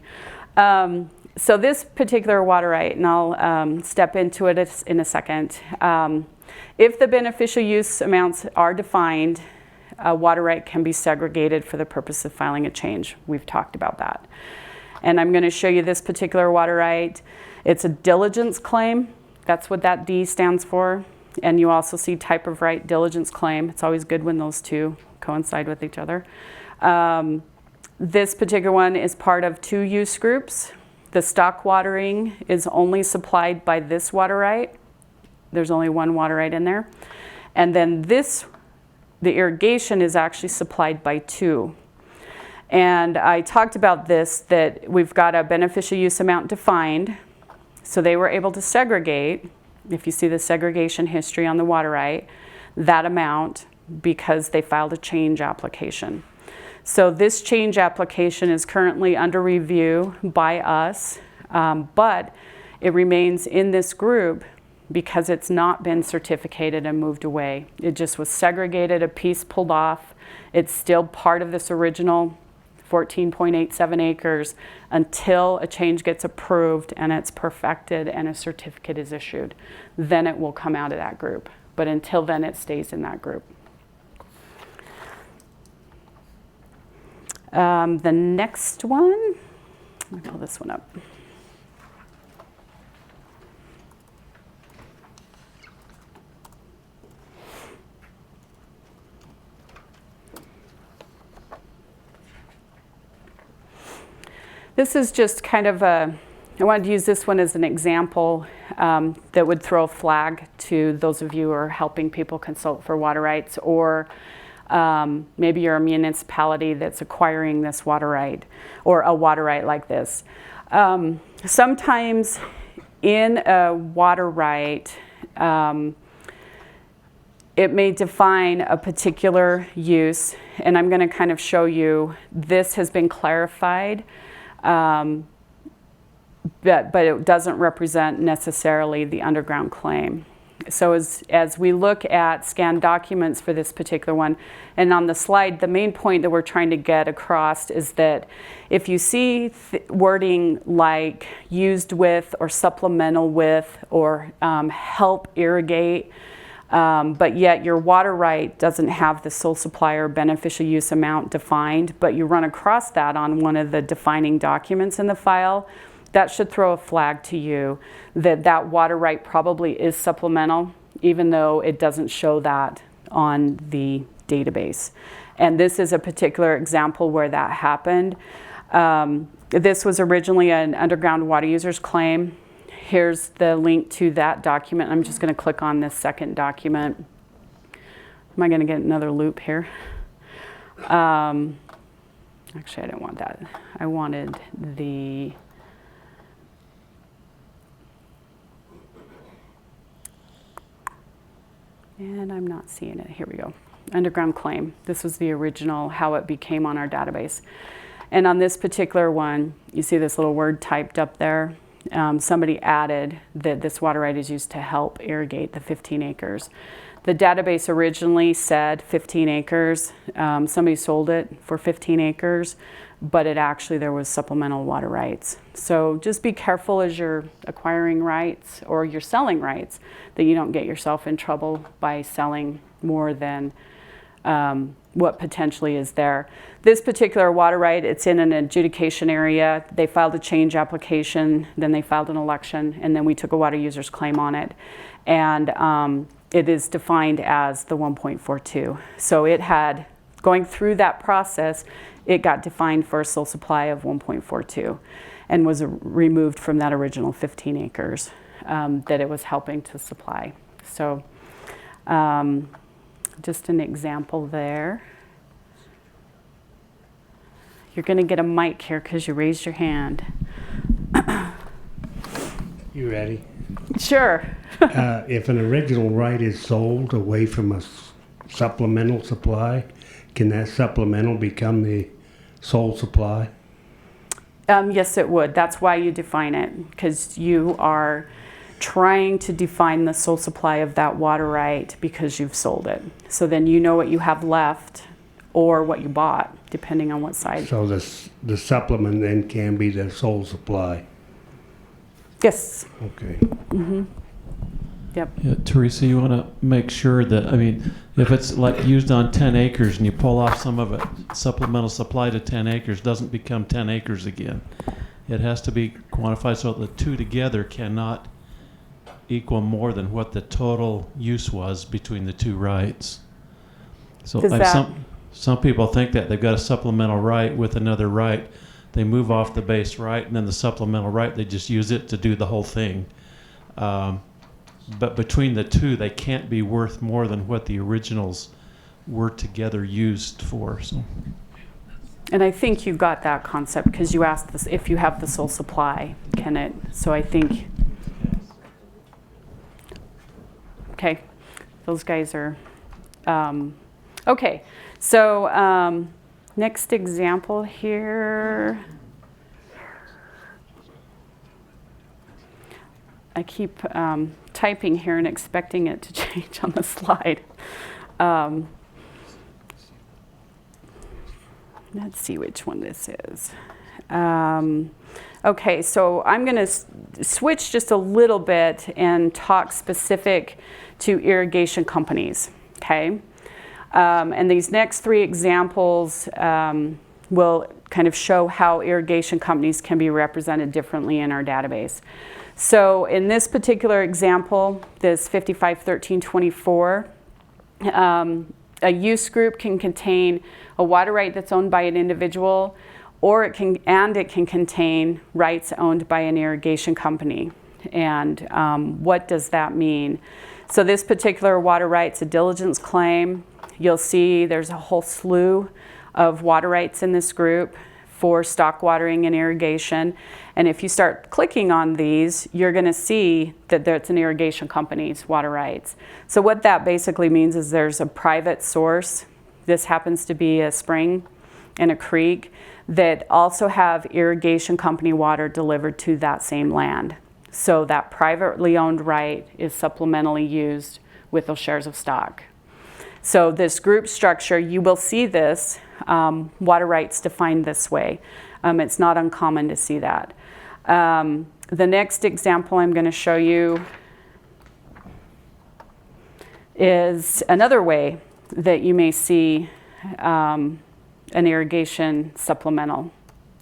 So this particular water right, and I'll step into it in a second. If the beneficial use amounts are defined, a water right can be segregated for the purpose of filing a change. We've talked about that. And I'm going to show you this particular water right. It's a diligence claim. That's what that D stands for. And you also see type of right, diligence claim. It's always good when those two coincide with each other. This particular one is part of two use groups. The stock watering is only supplied by this water right. There's only one water right in there. And then this, the irrigation is actually supplied by two. And I talked about this, that we've got a beneficial use amount defined. So they were able to segregate, if you see the segregation history on the water right, that amount because they filed a change application. So this change application is currently under review by us, but it remains in this group because it's not been certificated and moved away. It just was segregated, a piece pulled off. It's still part of this original 14.87 acres until a change gets approved and it's perfected and a certificate is issued. Then it will come out of that group. But until then, it stays in that group. The next one, let me pull this one up. This is just kind of I wanted to use this one as an example that would throw a flag to those of you who are helping people consult for water rights, or maybe you're a municipality that's acquiring this water right, or a water right like this. Sometimes in a water right, it may define a particular use, and I'm going to kind of show you this has been clarified, but it doesn't represent necessarily the underground claim. So as we look at scanned documents for this particular one, and on the slide, the main point that we're trying to get across is that if you see wording like used with or supplemental with or help irrigate, but yet your water right doesn't have the sole supplier beneficial use amount defined, but you run across that on one of the defining documents in the file, that should throw a flag to you that that water right probably is supplemental, even though it doesn't show that on the database. And this is a particular example where that happened. This was originally an underground water users claim. Here's the link to that document. I'm just going to click on this second document. Am I going to get another loop here? Actually, I didn't want that. I wanted the... And I'm not seeing it. Here we go. Underground claim. This was the original, how it became on our database. And on this particular one, you see this little word typed up there. Somebody added that this water right is used to help irrigate the 15 acres. The database originally said 15 acres. Somebody sold it for 15 acres, but there was supplemental water rights. So just be careful as you're acquiring rights or you're selling rights that you don't get yourself in trouble by selling more than what potentially is there. This particular water right, it's in an adjudication area. They filed a change application, then they filed an election, and then we took a water user's claim on it. And it is defined as the 1.42. So it had, going through that process, it got defined for a sole supply of 1.42 and was removed from that original 15 acres that it was helping to supply. So just an example there. You're going to get a mic here because you raised your hand. You ready? Sure. If an original right is sold away from a supplemental supply, can that supplemental become the sole supply? Yes, it would. That's why you define it, because you are trying to define the sole supply of that water right because you've sold it. So then you know what you have left or what you bought, depending on what side. So the supplement then can be the sole supply. Yes. Okay. Mm-hmm. Yep. Yeah, Teresa, you want to make sure that, I mean, if it's like used on 10 acres and you pull off some of it, supplemental supply to 10 acres doesn't become 10 acres again. It has to be quantified so the two together cannot equal more than what the total use was between the two rights. So like some people think that they've got a supplemental right with another right. They move off the base right, and then the supplemental right, they just use it to do the whole thing. But between the two, they can't be worth more than what the originals were together used for. So. And I think you got that concept because you asked this, if you have the sole supply, can it? So I think, okay, those guys are, okay. So next example here. I keep typing here and expecting it to change on the slide. Let's see which one this is. Okay, so I'm going to switch just a little bit and talk specific to irrigation companies, okay? And these next three examples will kind of show how irrigation companies can be represented differently in our database. So in this particular example, this 551324, a use group can contain a water right that's owned by an individual or it can contain rights owned by an irrigation company. And what does that mean? So this particular water rights, a diligence claim, you'll see there's a whole slew of water rights in this group for stock watering and irrigation. And if you start clicking on these, you're going to see that it's an irrigation company's water rights. So what that basically means is there's a private source. This happens to be a spring and a creek that also have irrigation company water delivered to that same land. So that privately owned right is supplementally used with those shares of stock. So this group structure, you will see this, water rights defined this way. It's not uncommon to see that. The next example I'm going to show you is another way that you may see an irrigation supplemental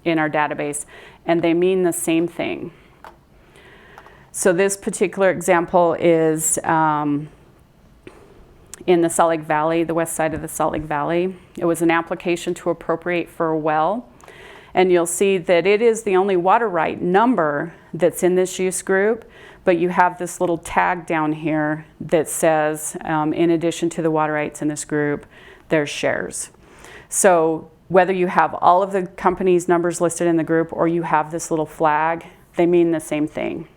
in our database, and they mean the same thing. So this particular example is in the Salt Lake Valley, the west side of the Salt Lake Valley. It was an application to appropriate for a well, and you'll see that it is the only water right number that's in this use group, but you have this little tag down here that says, in addition to the water rights in this group, there's shares. So whether you have all of the company's numbers listed in the group or you have this little flag, they mean the same thing,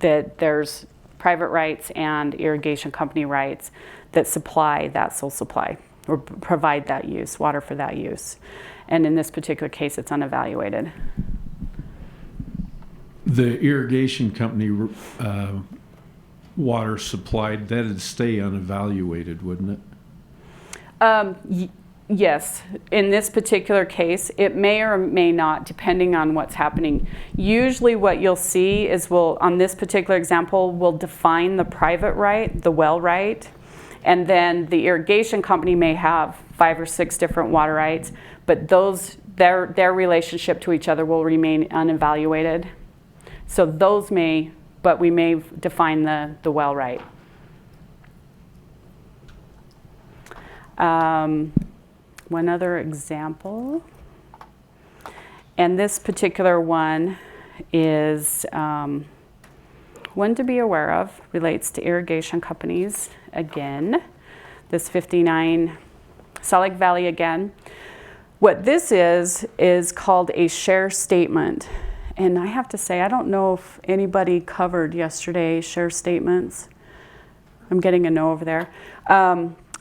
that there's private rights and irrigation company rights that supply that sole supply or provide that use, water for that use. And in this particular case, it's unevaluated. The irrigation company water supplied, that'd stay unevaluated, wouldn't it? Yes, in this particular case, it may or may not, depending on what's happening. Usually what you'll see is on this particular example, we'll define the private right, the well right, and then the irrigation company may have 5 or 6 different water rights, but their relationship to each other will remain unevaluated. So those but we may define the well right. One other example, and this particular one is one to be aware of, relates to irrigation companies again. This 59 Salt Lake Valley again. What this is called a share statement. And I have to say, I don't know if anybody covered yesterday share statements. I'm getting a no over there.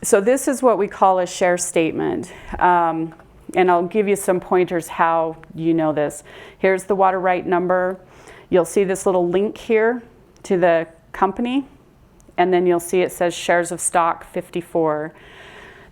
So this is what we call a share statement. And I'll give you some pointers how you know this. Here's the water right number. You'll see this little link here to the company. And then you'll see it says shares of stock 54.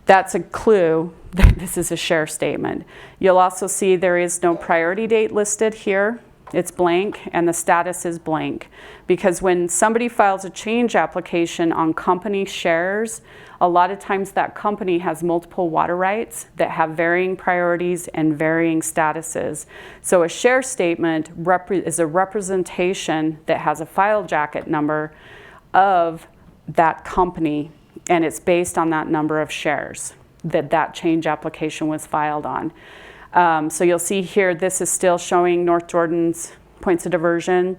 That's a clue that this is a share statement. You'll also see there is no priority date listed here. It's blank, and the status is blank. Because when somebody files a change application on company shares, a lot of times that company has multiple water rights that have varying priorities and varying statuses. So a share statement is a representation that has a file jacket number of that company, and it's based on that number of shares that change application was filed on. So you'll see here, this is still showing North Jordan's points of diversion.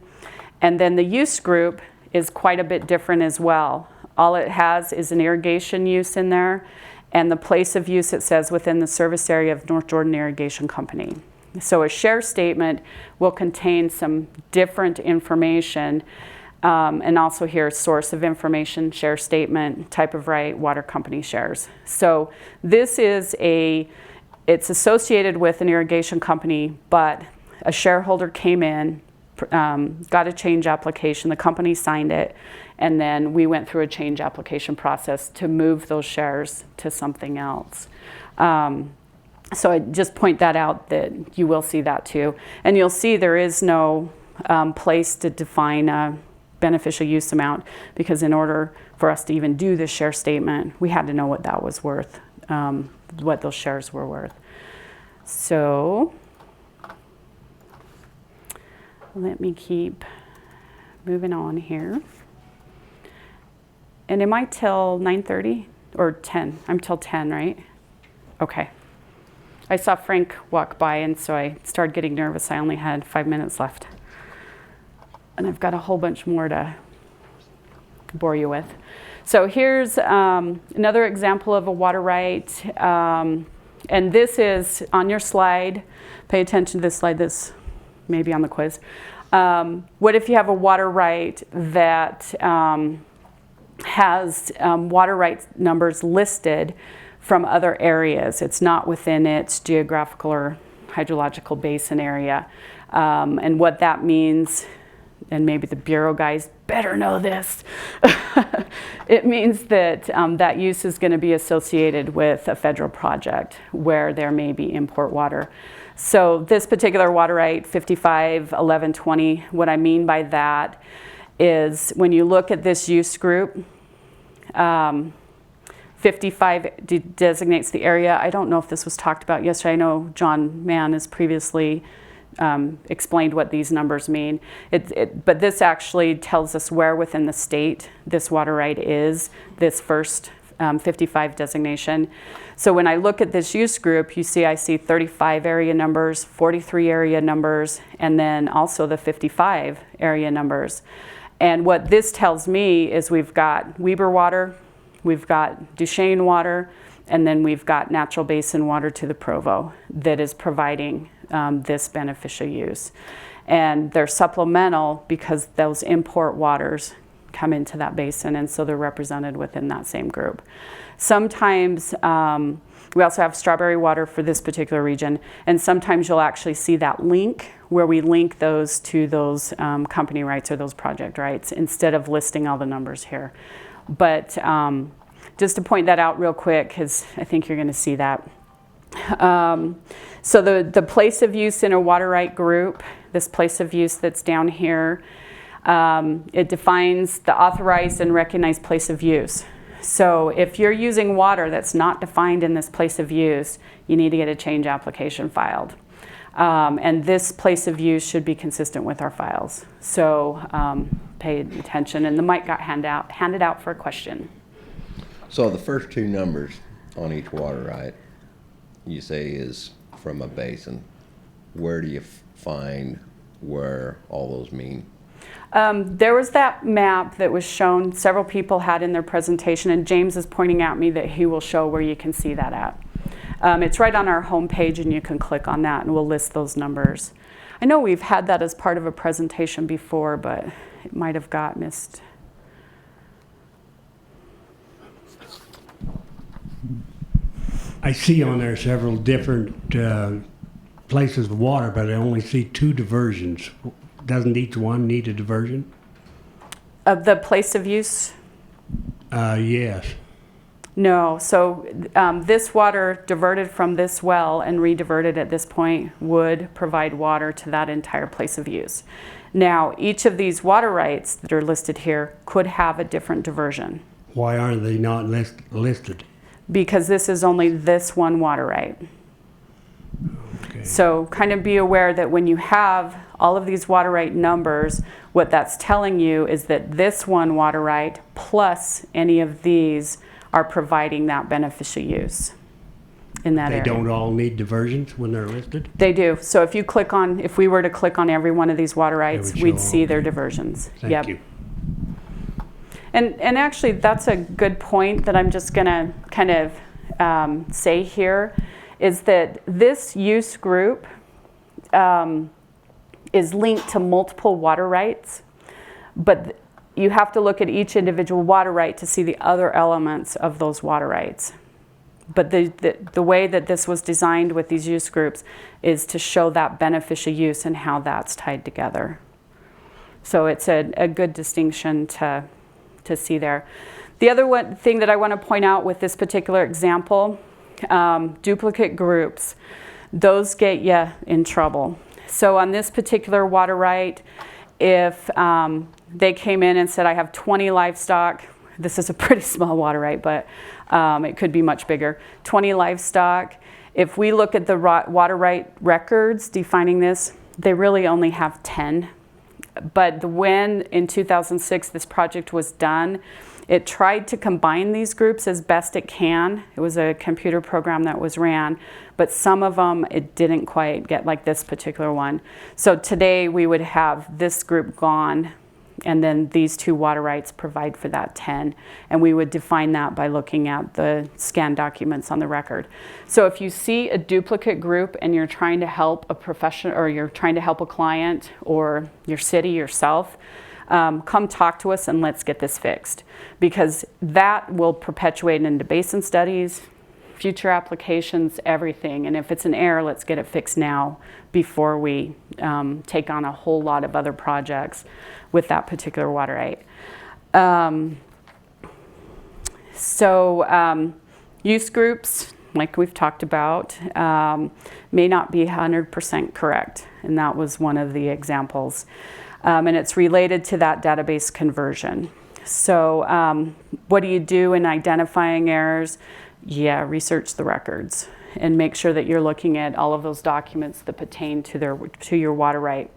And then the use group is quite a bit different as well. All it has is an irrigation use in there, and the place of use, it says, within the service area of North Jordan Irrigation Company. So a share statement will contain some different information, and also here, source of information, share statement, type of right, water company shares. So this is it's associated with an irrigation company, but a shareholder came in, got a change application, the company signed it, and then we went through a change application process to move those shares to something else. So I just point that out, that you will see that too. And you'll see there is no place to define a beneficial use amount, because in order for us to even do this share statement, we had to know what that was worth, what those shares were worth. So let me keep moving on here. And am I till 9:30 or 10? I'm till 10, right? Okay. I saw Frank walk by, and so I started getting nervous. I only had 5 minutes left. And I've got a whole bunch more to bore you with. So here's another example of a water right. And this is on your slide. Pay attention to this slide. This may be on the quiz. What if you have a water right that has water right numbers listed from other areas? It's not within its geographical or hydrological basin area. And what that means, and maybe the Bureau guys better know this, it means that that use is going to be associated with a federal project where there may be import water. So this particular water right, 55, 11, 20, what I mean by that is when you look at this use group, 55 designates the area. I don't know if this was talked about yesterday. I know John Mann has previously explained what these numbers mean. But this actually tells us where within the state this water right is, this first 55 designation. So when I look at this use group, you see I see 35 area numbers, 43 area numbers, and then also the 55 area numbers. And what this tells me is we've got Weber water, we've got Duchesne water, and then we've got natural basin water to the Provo that is providing this beneficial use. And they're supplemental because those import waters come into that basin, and so they're represented within that same group. Sometimes we also have strawberry water for this particular region, and sometimes you'll actually see that link where we link those to those company rights or those project rights instead of listing all the numbers here. But just to point that out real quick, because I think you're going to see that. So the place of use in a water right group, this place of use that's down here, it defines the authorized and recognized place of use. So if you're using water that's not defined in this place of use, you need to get a change application filed. And this place of use should be consistent with our files. So pay attention. And the mic got handed out for a question. So the first two numbers on each water right, you say is from a basin. Where do you find where all those mean? There was that map that was shown, several people had in their presentation, and James is pointing at me that he will show where you can see that at. It's right on our homepage, and you can click on that, and we'll list those numbers. I know we've had that as part of a presentation before, but it might have got missed. I see on there several different places of water, but I only see two diversions. Doesn't each one need a diversion? Of the place of use? Yes. No. So this water diverted from this well and rediverted at this point would provide water to that entire place of use. Now, each of these water rights that are listed here could have a different diversion. Why aren't they not listed? Because this is only this one water right. Okay. So kind of be aware that when you have all of these water right numbers, what that's telling you is that this one water right plus any of these are providing that beneficial use in that area. They don't all need diversions when they're listed? They do. So if you click on, if we were to click on every one of these water rights, would we'd show see all their of them. diversions. Thank you. And actually, that's a good point that I'm just going to kind of say here, is that this use group is linked to multiple water rights, but you have to look at each individual water right to see the other elements of those water rights. But the way that this was designed with these use groups is to show that beneficial use and how that's tied together. So it's a good distinction to see there. The other thing that I want to point out with this particular example, duplicate groups, those get you in trouble. So on this particular water right, if they came in and said, I have 20 livestock, this is a pretty small water right, but it could be much bigger, 20 livestock. If we look at the water right records defining this, they really only have 10. But when in 2006 this project was done, It tried to combine these groups as best it can. It was a computer program that was ran, but some of them it didn't quite get, like this particular one. So today we would have this group gone, and then these 2 water rights provide for that 10. And we would define that by looking at the scanned documents on the record. So if you see a duplicate group and you're trying to help a professional, or you're trying to help a client or your city, yourself, come talk to us and let's get this fixed, because that will perpetuate into basin studies, future applications, everything. And if it's an error, let's get it fixed now before we take on a whole lot of other projects with that particular water right. Use groups, like we've talked about, may not be 100% correct, and that was one of the examples. And it's related to that database conversion. So what do you do in identifying errors? Yeah, research the records and make sure that you're looking at all of those documents that pertain to your water right.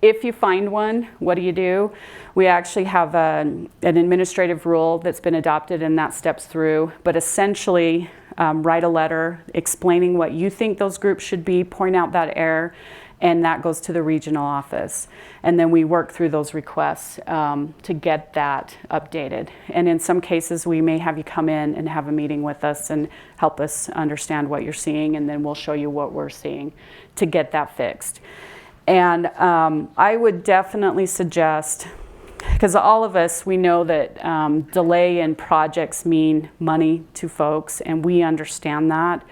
If you find one, what do? We actually have an administrative rule that's been adopted, and that steps through. But essentially, write a letter explaining what you think those groups should be, point out that error, and that goes to the regional office. And then we work through those requests to get that updated. And in some cases, we may have you come in and have a meeting with us and help us understand what you're seeing, and then we'll show you what we're seeing to get that fixed. And I would definitely suggest, because all of us, we know that delay in projects mean money to folks, and we understand that.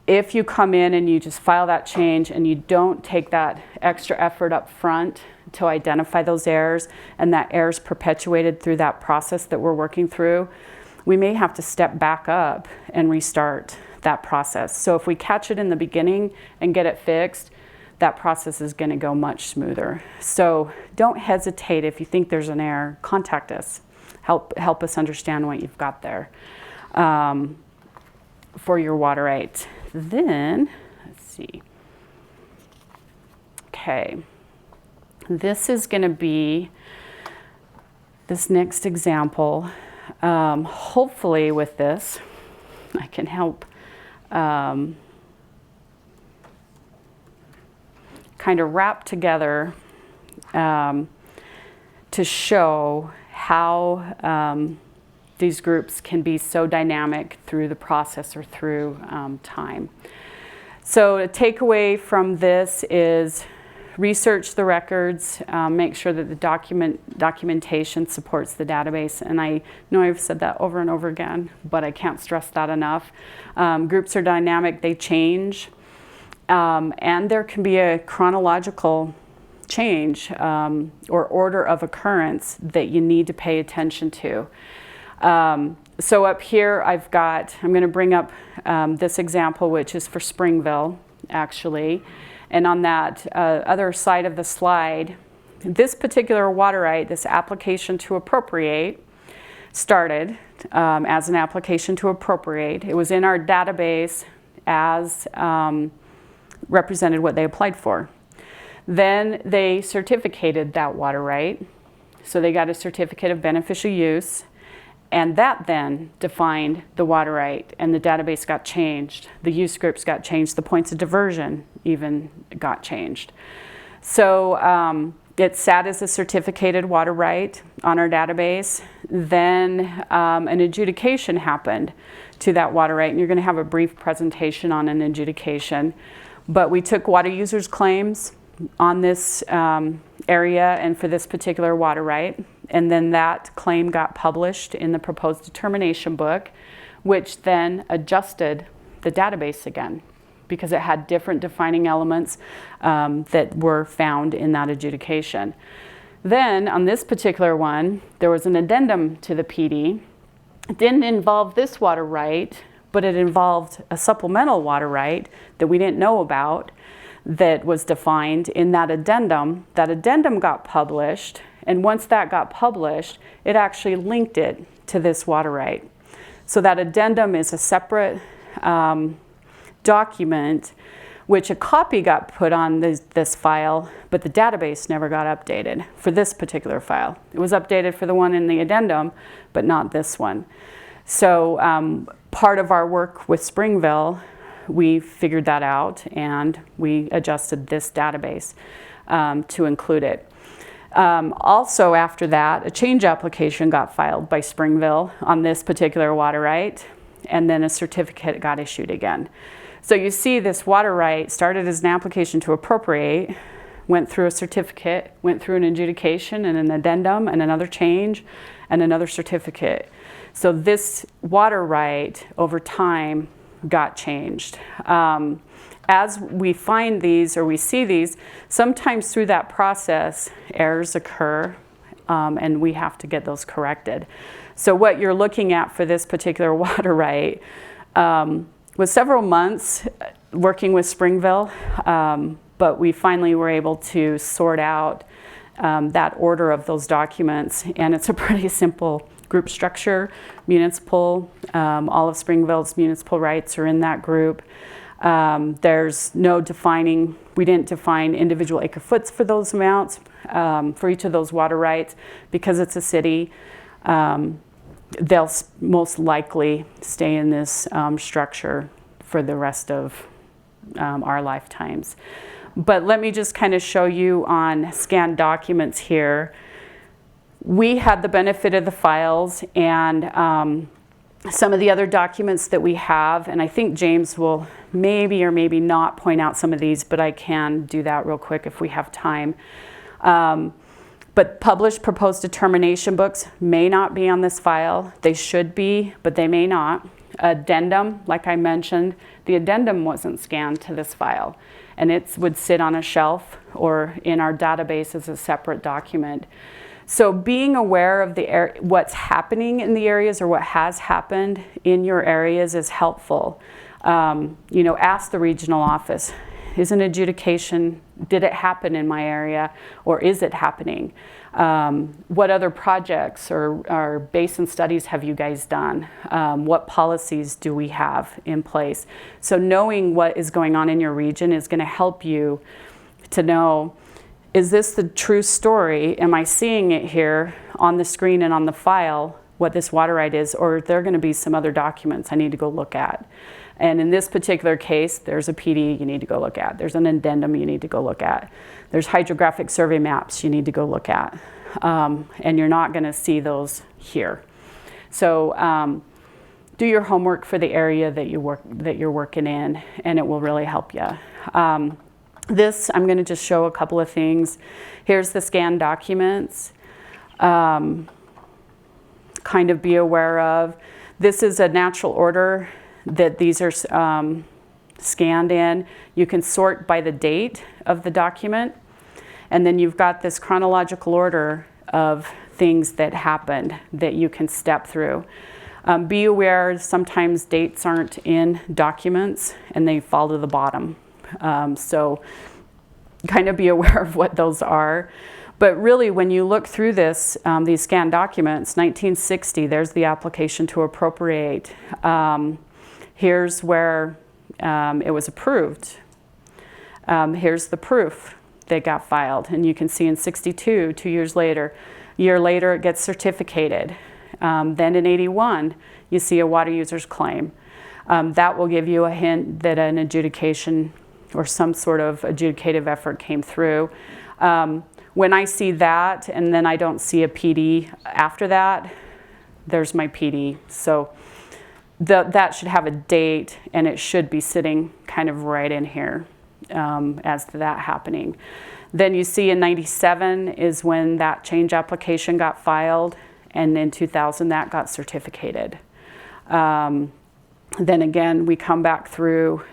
If you come in and you just file that change and you don't take that extra effort up front to identify those errors, and that error's perpetuated through that process that we're working through, we may have to step back up and restart that process. So if we catch it in the beginning and get it fixed, that process is going to go much smoother. So don't hesitate. If you think there's an error, contact us. Help us understand what you've got there for your water right. Then, let's see. Okay, this is going to be this next example. Hopefully with this, I can help kind of wrap together to show how these groups can be so dynamic through the process or through time. So a takeaway from this is research the records, make sure that the documentation supports the database. And I know I've said that over and over again, but I can't stress that enough. Groups are dynamic, they change, and there can be a chronological change or order of occurrence that you need to pay attention to. So up here I'm going to bring up this example, which is for Springville, actually. And on that other side of the slide, this particular water right, this application to appropriate, started as an application to appropriate. It was in our database as represented what they applied for. Then they certificated that water right. So they got a certificate of beneficial use. And that then defined the water right, and the database got changed. The use groups got changed. The points of diversion even got changed. So it sat as a certificated water right on our database. Then an adjudication happened to that water right, and you're going to have a brief presentation on an adjudication. But we took water users' claims on this area and for this particular water right. And then that claim got published in the proposed determination book, which then adjusted the database again because it had different defining elements that were found in that adjudication. Then on this particular one, there was an addendum to the PD. It didn't involve this water right, but it involved a supplemental water right that we didn't know about that was defined in that addendum. That addendum got published. And once that got published, it actually linked it to this water right. So that addendum is a separate document which a copy got put on this file, but the database never got updated for this particular file. It was updated for the one in the addendum, but not this one. So part of our work with Springville, we figured that out and we adjusted this database to include it. Also after that, a change application got filed by Springville on this particular water right, and then a certificate got issued again. So you see this water right started as an application to appropriate, went through a certificate, went through an adjudication and an addendum and another change and another certificate. So this water right over time got changed. As we find these or we see these, sometimes through that process, errors occur and we have to get those corrected. So what you're looking at for this particular water right was several months working with Springville, but we finally were able to sort out that order of those documents, and it's a pretty simple group structure. Municipal, all of Springville's municipal rights are in that group. There's no defining, we didn't define individual acre foots for those amounts for each of those water rights. Because it's a city, they'll most likely stay in this structure for the rest of our lifetimes. But let me just kind of show you on scanned documents here. We had the benefit of the files and some of the other documents that we have, and I think James will maybe or maybe not point out some of these, but I can do that real quick if we have time. But published proposed determination books may not be on this file. They should be, but they may not. Addendum, like I mentioned, the addendum wasn't scanned to this file, and it would sit on a shelf or in our database as a separate document. So being aware of what's happening in the areas or what has happened in your areas is helpful. You know, ask the regional office, is an adjudication, did it happen in my area, or is it happening? What other projects or basin studies have you guys done? What policies do we have in place? So knowing what is going on in your region is going to help you to know, is this the true story? Am I seeing it here on the screen and on the file, what this water right is, or are there going to be some other documents I need to go look at? And in this particular case, there's a PD you need to go look at. There's an addendum you need to go look at. There's hydrographic survey maps you need to go look at. And you're not going to see those here. So do your homework for the area that you're working in, and it will really help you. This, I'm going to just show a couple of things. Here's the scanned documents. Kind of be aware of. This is a natural order that these are scanned in. You can sort by the date of the document, and then you've got this chronological order of things that happened that you can step through. Be aware sometimes dates aren't in documents and they fall to the bottom. So kind of be aware of what those are. But really, when you look through this, these scanned documents, 1960, there's the application to appropriate. Here's where it was approved. Here's the proof that got filed. And you can see in 62, 2 years later, a year later, it gets certificated. Then in 81, you see a water user's claim. That will give you a hint that an adjudication or some sort of adjudicative effort came through. When I see that and then I don't see a PD after that, there's my PD. So that should have a date, and it should be sitting kind of right in here as to that happening. Then you see in 97 is when that change application got filed, and in 2000 that got certificated. Then again, we come back through.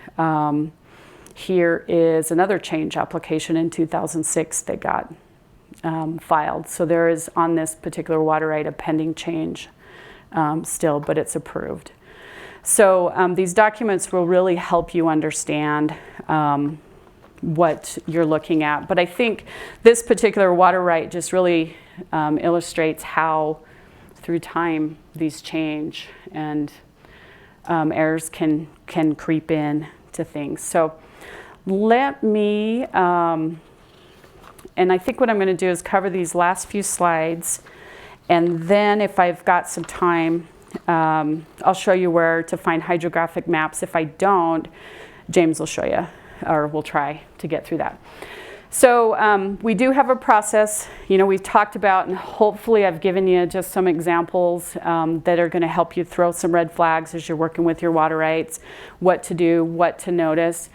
Here is another change application in 2006 that got filed. So there is on this particular water right a pending change still, but it's approved. So these documents will really help you understand what you're looking at. But I think this particular water right just really illustrates how through time these change and errors can creep in to things. So let me, and I think what I'm going to do is cover these last few slides, and then if I've got some time, I'll show you where to find hydrographic maps. If I don't, James will show you, or we'll try to get through that. So we do have a process, you know, we've talked about, and hopefully I've given you just some examples that are going to help you throw some red flags as you're working with your water rights, what to do, what to notice.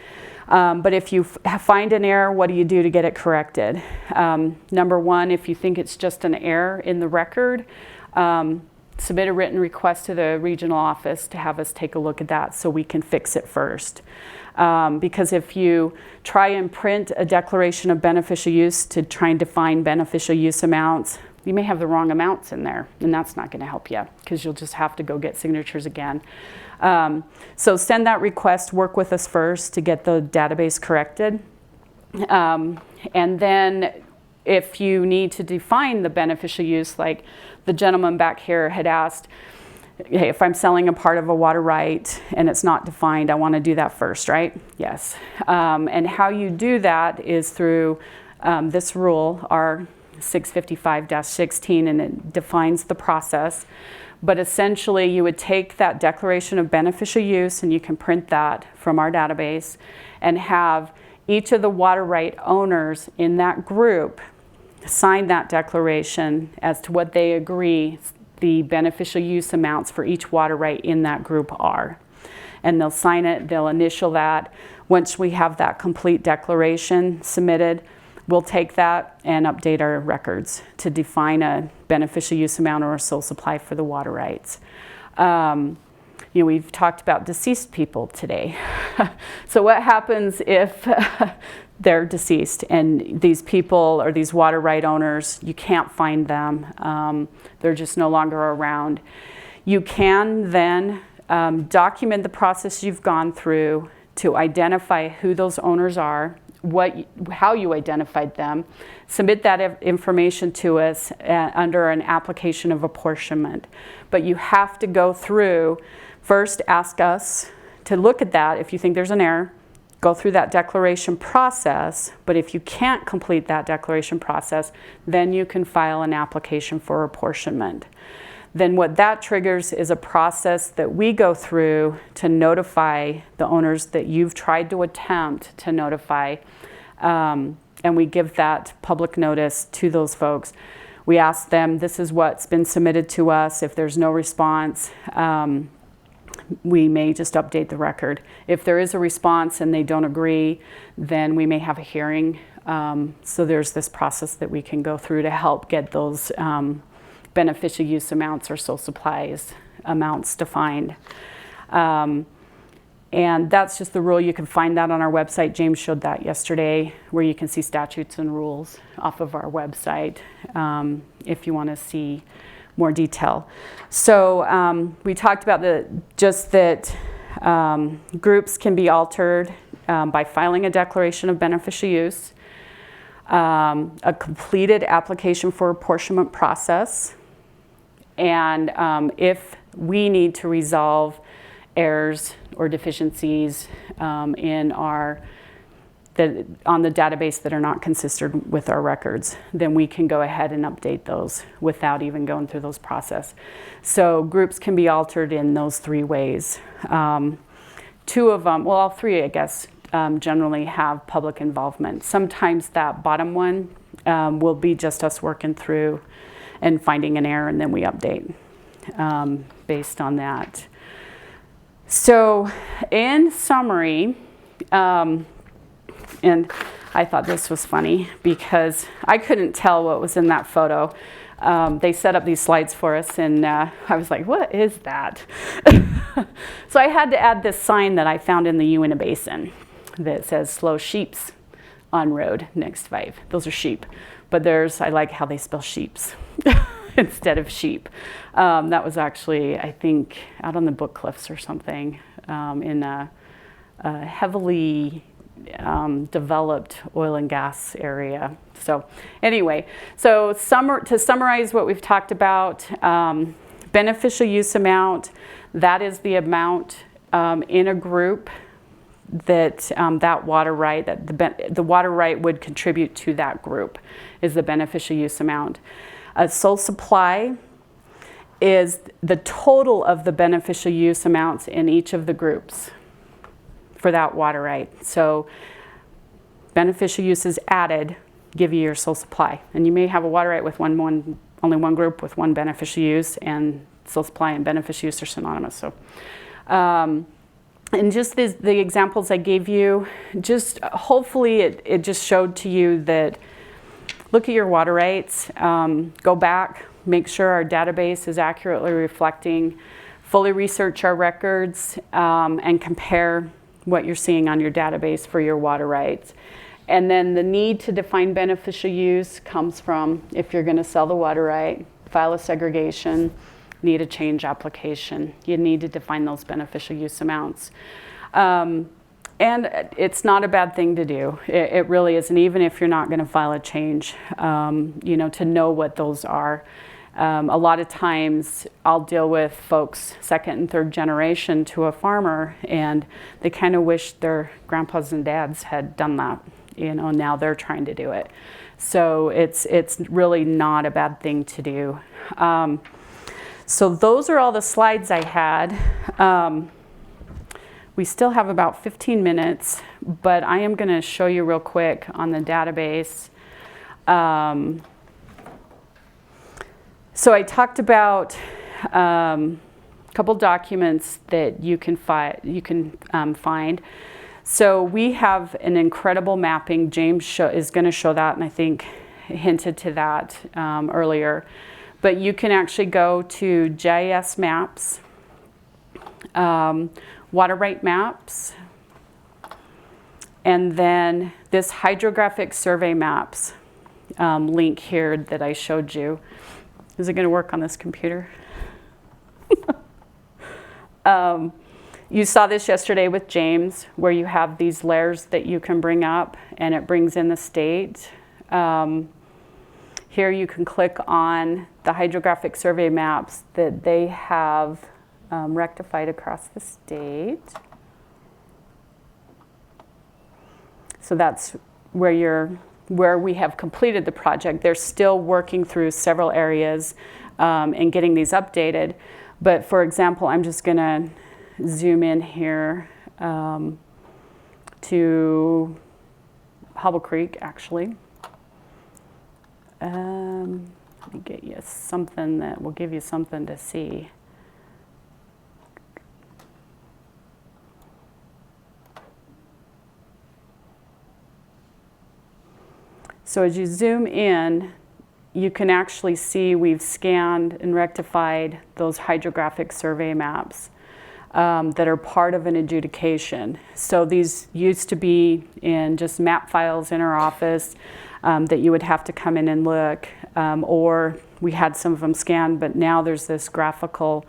But if you find an error, what do you do to get it corrected? Number one, if you think it's just an error in the record, submit a written request to the regional office to have us take a look at that so we can fix it first. Because if you try and print a declaration of beneficial use to try and define beneficial use amounts, you may have the wrong amounts in there, and that's not going to help you because you'll just have to go get signatures again. So send that request, work with us first to get the database corrected. And then if you need to define the beneficial use, like the gentleman back here had asked, hey, if I'm selling a part of a water right and it's not defined, I want to do that first, right? Yes. And how you do that is through this rule, R 655-16, and it defines the process. But essentially, you would take that declaration of beneficial use, and you can print that from our database, and have each of the water right owners in that group sign that declaration as to what they agree the beneficial use amounts for each water right in that group are. And they'll sign it, they'll initial that. Once we have that complete declaration submitted, we'll take that and update our records to define a beneficial use amount or a sole supply for the water rights. You know, we've talked about deceased people today. So what happens if they're deceased and these people or these water right owners, you can't find them, they're just no longer around? You can then document the process you've gone through to identify who those owners are, how you identified them, submit that information to us under an application of apportionment. But you have to go through, first ask us to look at that if you think there's an error, go through that declaration process, but if you can't complete that declaration process, then you can file an application for apportionment. Then what that triggers is a process that we go through to notify the owners that you've tried to attempt to notify, and we give that public notice to those folks. We ask them, this is what's been submitted to us. If there's no response, we may just update the record. If there is a response and they don't agree, then we may have a hearing. So there's this process that we can go through to help get those beneficial use amounts or sole supplies amounts defined. And that's just the rule. You can find that on our website. James showed that yesterday, where you can see statutes and rules off of our website if you want to see more detail. So we talked about that groups can be altered by filing a declaration of beneficial use, a completed application for apportionment process, and if we need to resolve errors or deficiencies on the database that are not consistent with our records, then we can go ahead and update those without even going through those process. So groups can be altered in those three ways. Two of them, well, all three, I guess, generally have public involvement. Sometimes that bottom one will be just us working through and finding an error, and then we update based on that. So in summary, and I thought this was funny because I couldn't tell what was in that photo. They set up these slides for us, and I was like, what is that? So I had to add this sign that I found in the Uinta Basin that says slow sheeps on road next 5. Those are sheep, but I like how they spell sheeps instead of sheep. That was actually, I think, out on the Book Cliffs or something in a heavily developed oil and gas area. So anyway, to summarize what we've talked about, beneficial use amount, that is the amount in a group that that water right, that the water right would contribute to that group, is the beneficial use amount. Sole supply is the total of the beneficial use amounts in each of the groups for that water right. So beneficial uses added give you your sole supply. And you may have a water right with only one group with one beneficial use, and sole supply and beneficial use are synonymous. So, and just the examples I gave you, just hopefully it just showed to you that look at your water rights, go back, make sure our database is accurately reflecting, fully research our records, and compare what you're seeing on your database for your water rights. And then the need to define beneficial use comes from if you're going to sell the water right, file a segregation, need a change application. You need to define those beneficial use amounts. And it's not a bad thing to do. It really isn't, even if you're not going to file a change, to know what those are. A lot of times I'll deal with folks second and third generation to a farmer, and they kind of wish their grandpas and dads had done that. Now they're trying to do it. So it's really not a bad thing to do. So those are all the slides I had. We still have about 15 minutes, but I am going to show you real quick on the database. So I talked about a couple documents that you can find. So we have an incredible mapping. James is going to show that, and I think hinted to that earlier. But you can actually go to GIS maps, water right maps, and then this hydrographic survey maps link here that I showed you. Is it going to work on this computer? You saw this yesterday with James, where you have these layers that you can bring up, and it brings in the state. Here you can click on the hydrographic survey maps that they have rectified across the state. So that's where we have completed the project. They're still working through several areas and getting these updated. But for example, I'm just going to zoom in here to Hobble Creek, actually. Let me get you something that will give you something to see. So as you zoom in, you can actually see we've scanned and rectified those hydrographic survey maps that are part of an adjudication. So these used to be in just map files in our office that you would have to come in and look, or we had some of them scanned, but now there's this graphical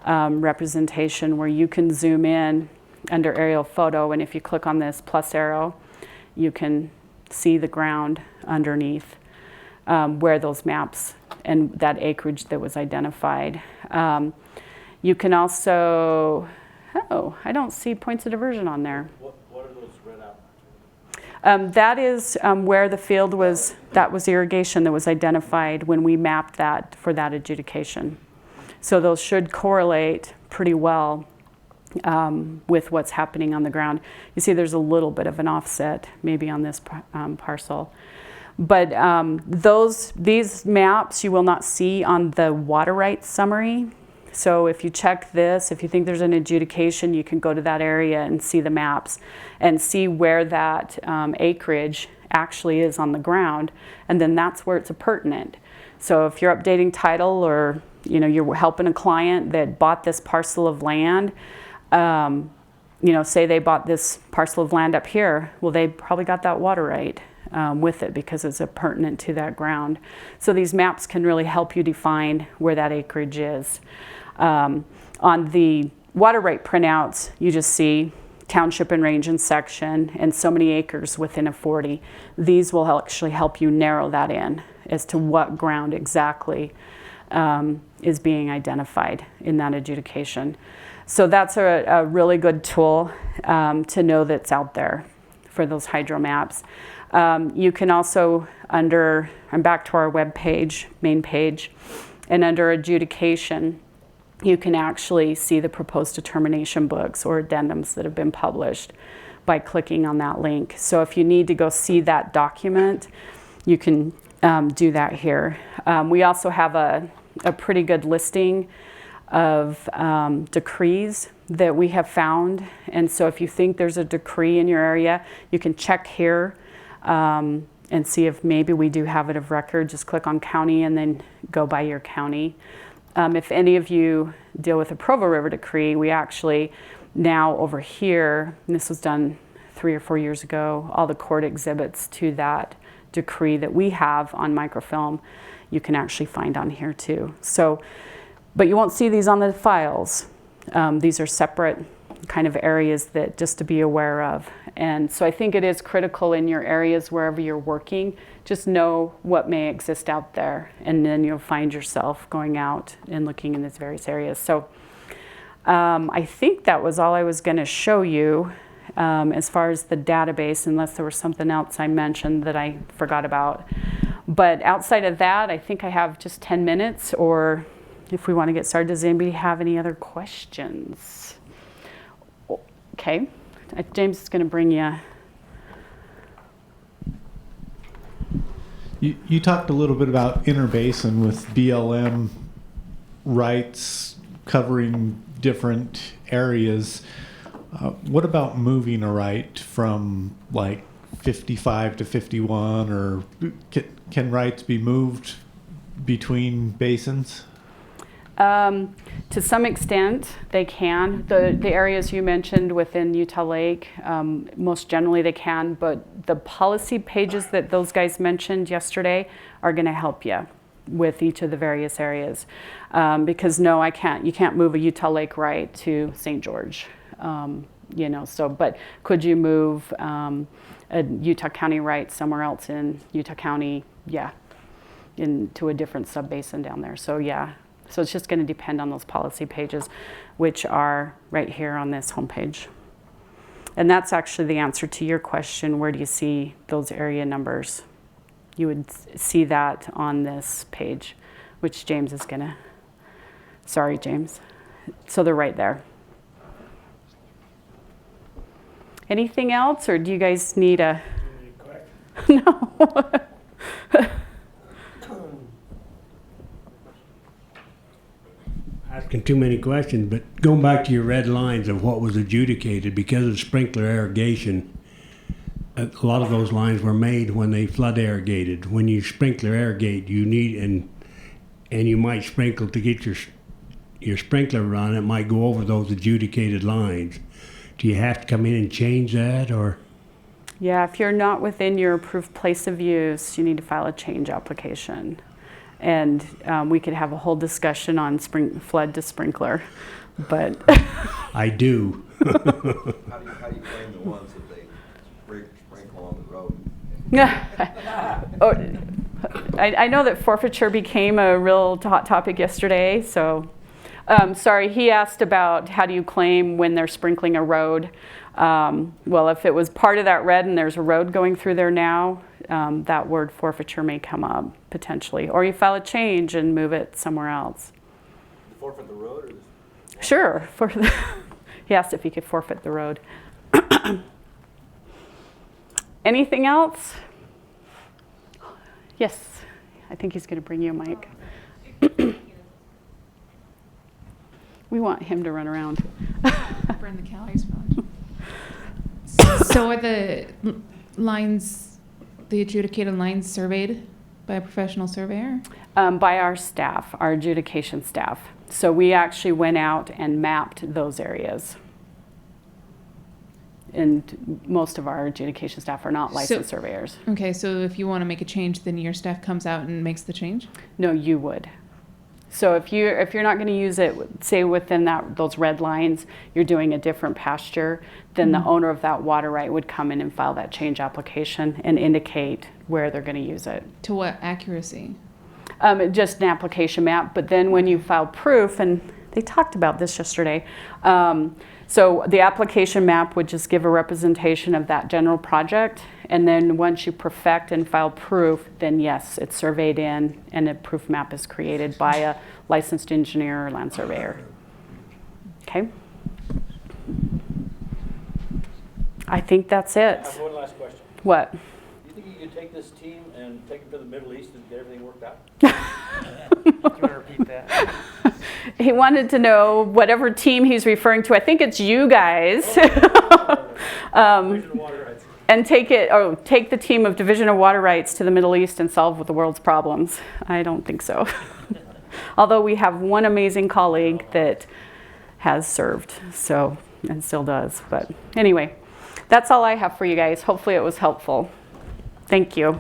representation where you can zoom in under aerial photo, and if you click on this plus arrow, you can see the ground underneath where those maps and that acreage that was identified. You can also, I don't see points of diversion on there. What are those red outlines? That is where the field was, that was irrigation that was identified when we mapped that for that adjudication. So those should correlate pretty well with what's happening on the ground. You see there's a little bit of an offset maybe on this parcel. But these maps you will not see on the water rights summary. So if you check this, if you think there's an adjudication, you can go to that area and see the maps and see where that acreage actually is on the ground, and then that's where it's pertinent. So if you're updating title, or you're helping a client that bought this parcel of land, say they bought this parcel of land up here, well, they probably got that water right with it because it's pertinent to that ground. So these maps can really help you define where that acreage is. On the water right printouts, you just see township and range and section and so many acres within a 40. These will actually help you narrow that in as to what ground exactly is being identified in that adjudication. So that's a really good tool to know that's out there for those hydro maps. You can also, I'm back to our web page, main page, and under adjudication, you can actually see the proposed determination books or addendums that have been published by clicking on that link. So if you need to go see that document, you can do that here. We also have a pretty good listing of decrees that we have found. And so if you think there's a decree in your area, you can check here and see if maybe we do have it of record. Just click on county and then go by your county. If any of you deal with a Provo River decree, we actually now over here, and this was done 3 or 4 years ago, all the court exhibits to that decree that we have on microfilm, you can actually find on here too. So, but you won't see these on the files. These are separate kind of areas that just to be aware of. And so I think it is critical in your areas wherever you're working, just know what may exist out there, and then you'll find yourself going out and looking in these various areas. So I think that was all I was going to show you as far as the database, unless there was something else I mentioned that I forgot about. But outside of that, I think I have just 10 minutes, or if we want to get started, does anybody have any other questions? Okay, James is going to bring you. You talked a little bit about interbasin with BLM rights covering different areas. What about moving a right from like 55 to 51, or can rights be moved between basins? To some extent, they can. The areas you mentioned within Utah Lake, most generally they can, but the policy pages that those guys mentioned yesterday are going to help you with each of the various areas. Because no, you can't move a Utah Lake right to St. George. You know, so, but could you move a Utah County right somewhere else in Utah County? Yeah, into a different sub-basin down there. So yeah. So it's just going to depend on those policy pages, which are right here on this homepage. And that's actually the answer to your question, where do you see those area numbers? You would see that on this page, which James is going to, sorry, James. So they're right there. Anything else, or do you guys need a? No. Asking too many questions, but going back to your red lines of what was adjudicated, because of sprinkler irrigation, a lot of those lines were made when they flood irrigated. When you sprinkler irrigate, you need, and you might sprinkle to get your sprinkler run, it might go over those adjudicated lines. Do you have to come in and change that, or? Yeah, if you're not within your approved place of use, you need to file a change application. And we could have a whole discussion on flood to sprinkler, but. I do. How do you claim the ones that they sprinkle on the road? Oh, I know that forfeiture became a real hot topic yesterday, so. Sorry, he asked about how do you claim when they're sprinkling a road. Well, if it was part of that red and there's a road going through there now, that word forfeiture may come up potentially. Or you file a change and move it somewhere else. Forfeit the road? Or sure. He asked if he could forfeit the road. Anything else? Yes. I think he's going to bring you a mic. We want him to run around. Burn the calories from. So are the lines, the adjudicated lines, surveyed by a professional surveyor? By our staff, our adjudication staff. So we actually went out and mapped those areas. And most of our adjudication staff are not licensed surveyors. Okay, so if you want to make a change, then your staff comes out and makes the change? No, you would. So if you're not going to use it, say within those red lines, you're doing a different pasture, then the owner of that water right would come in and file that change application and indicate where they're going to use it. To what accuracy? Just an application map, but then when you file proof, and They talked about this yesterday. So the application map would just give a representation of that general project. And then once you perfect and file proof, then yes, it's surveyed in and a proof map is created by a licensed engineer or land surveyor. Okay. I think that's it. I have one last question. What? Do you think you could take this team and take them to the Middle East and get everything worked out? Can you want to repeat that? He wanted to know whatever team he's referring to. I think it's you guys. Division of Water Rights. And take the team of Division of Water Rights to the Middle East and solve the world's problems. I don't think so. Although we have one amazing colleague that has served, so, and still does. But anyway, that's all I have for you guys. Hopefully it was helpful. Thank you.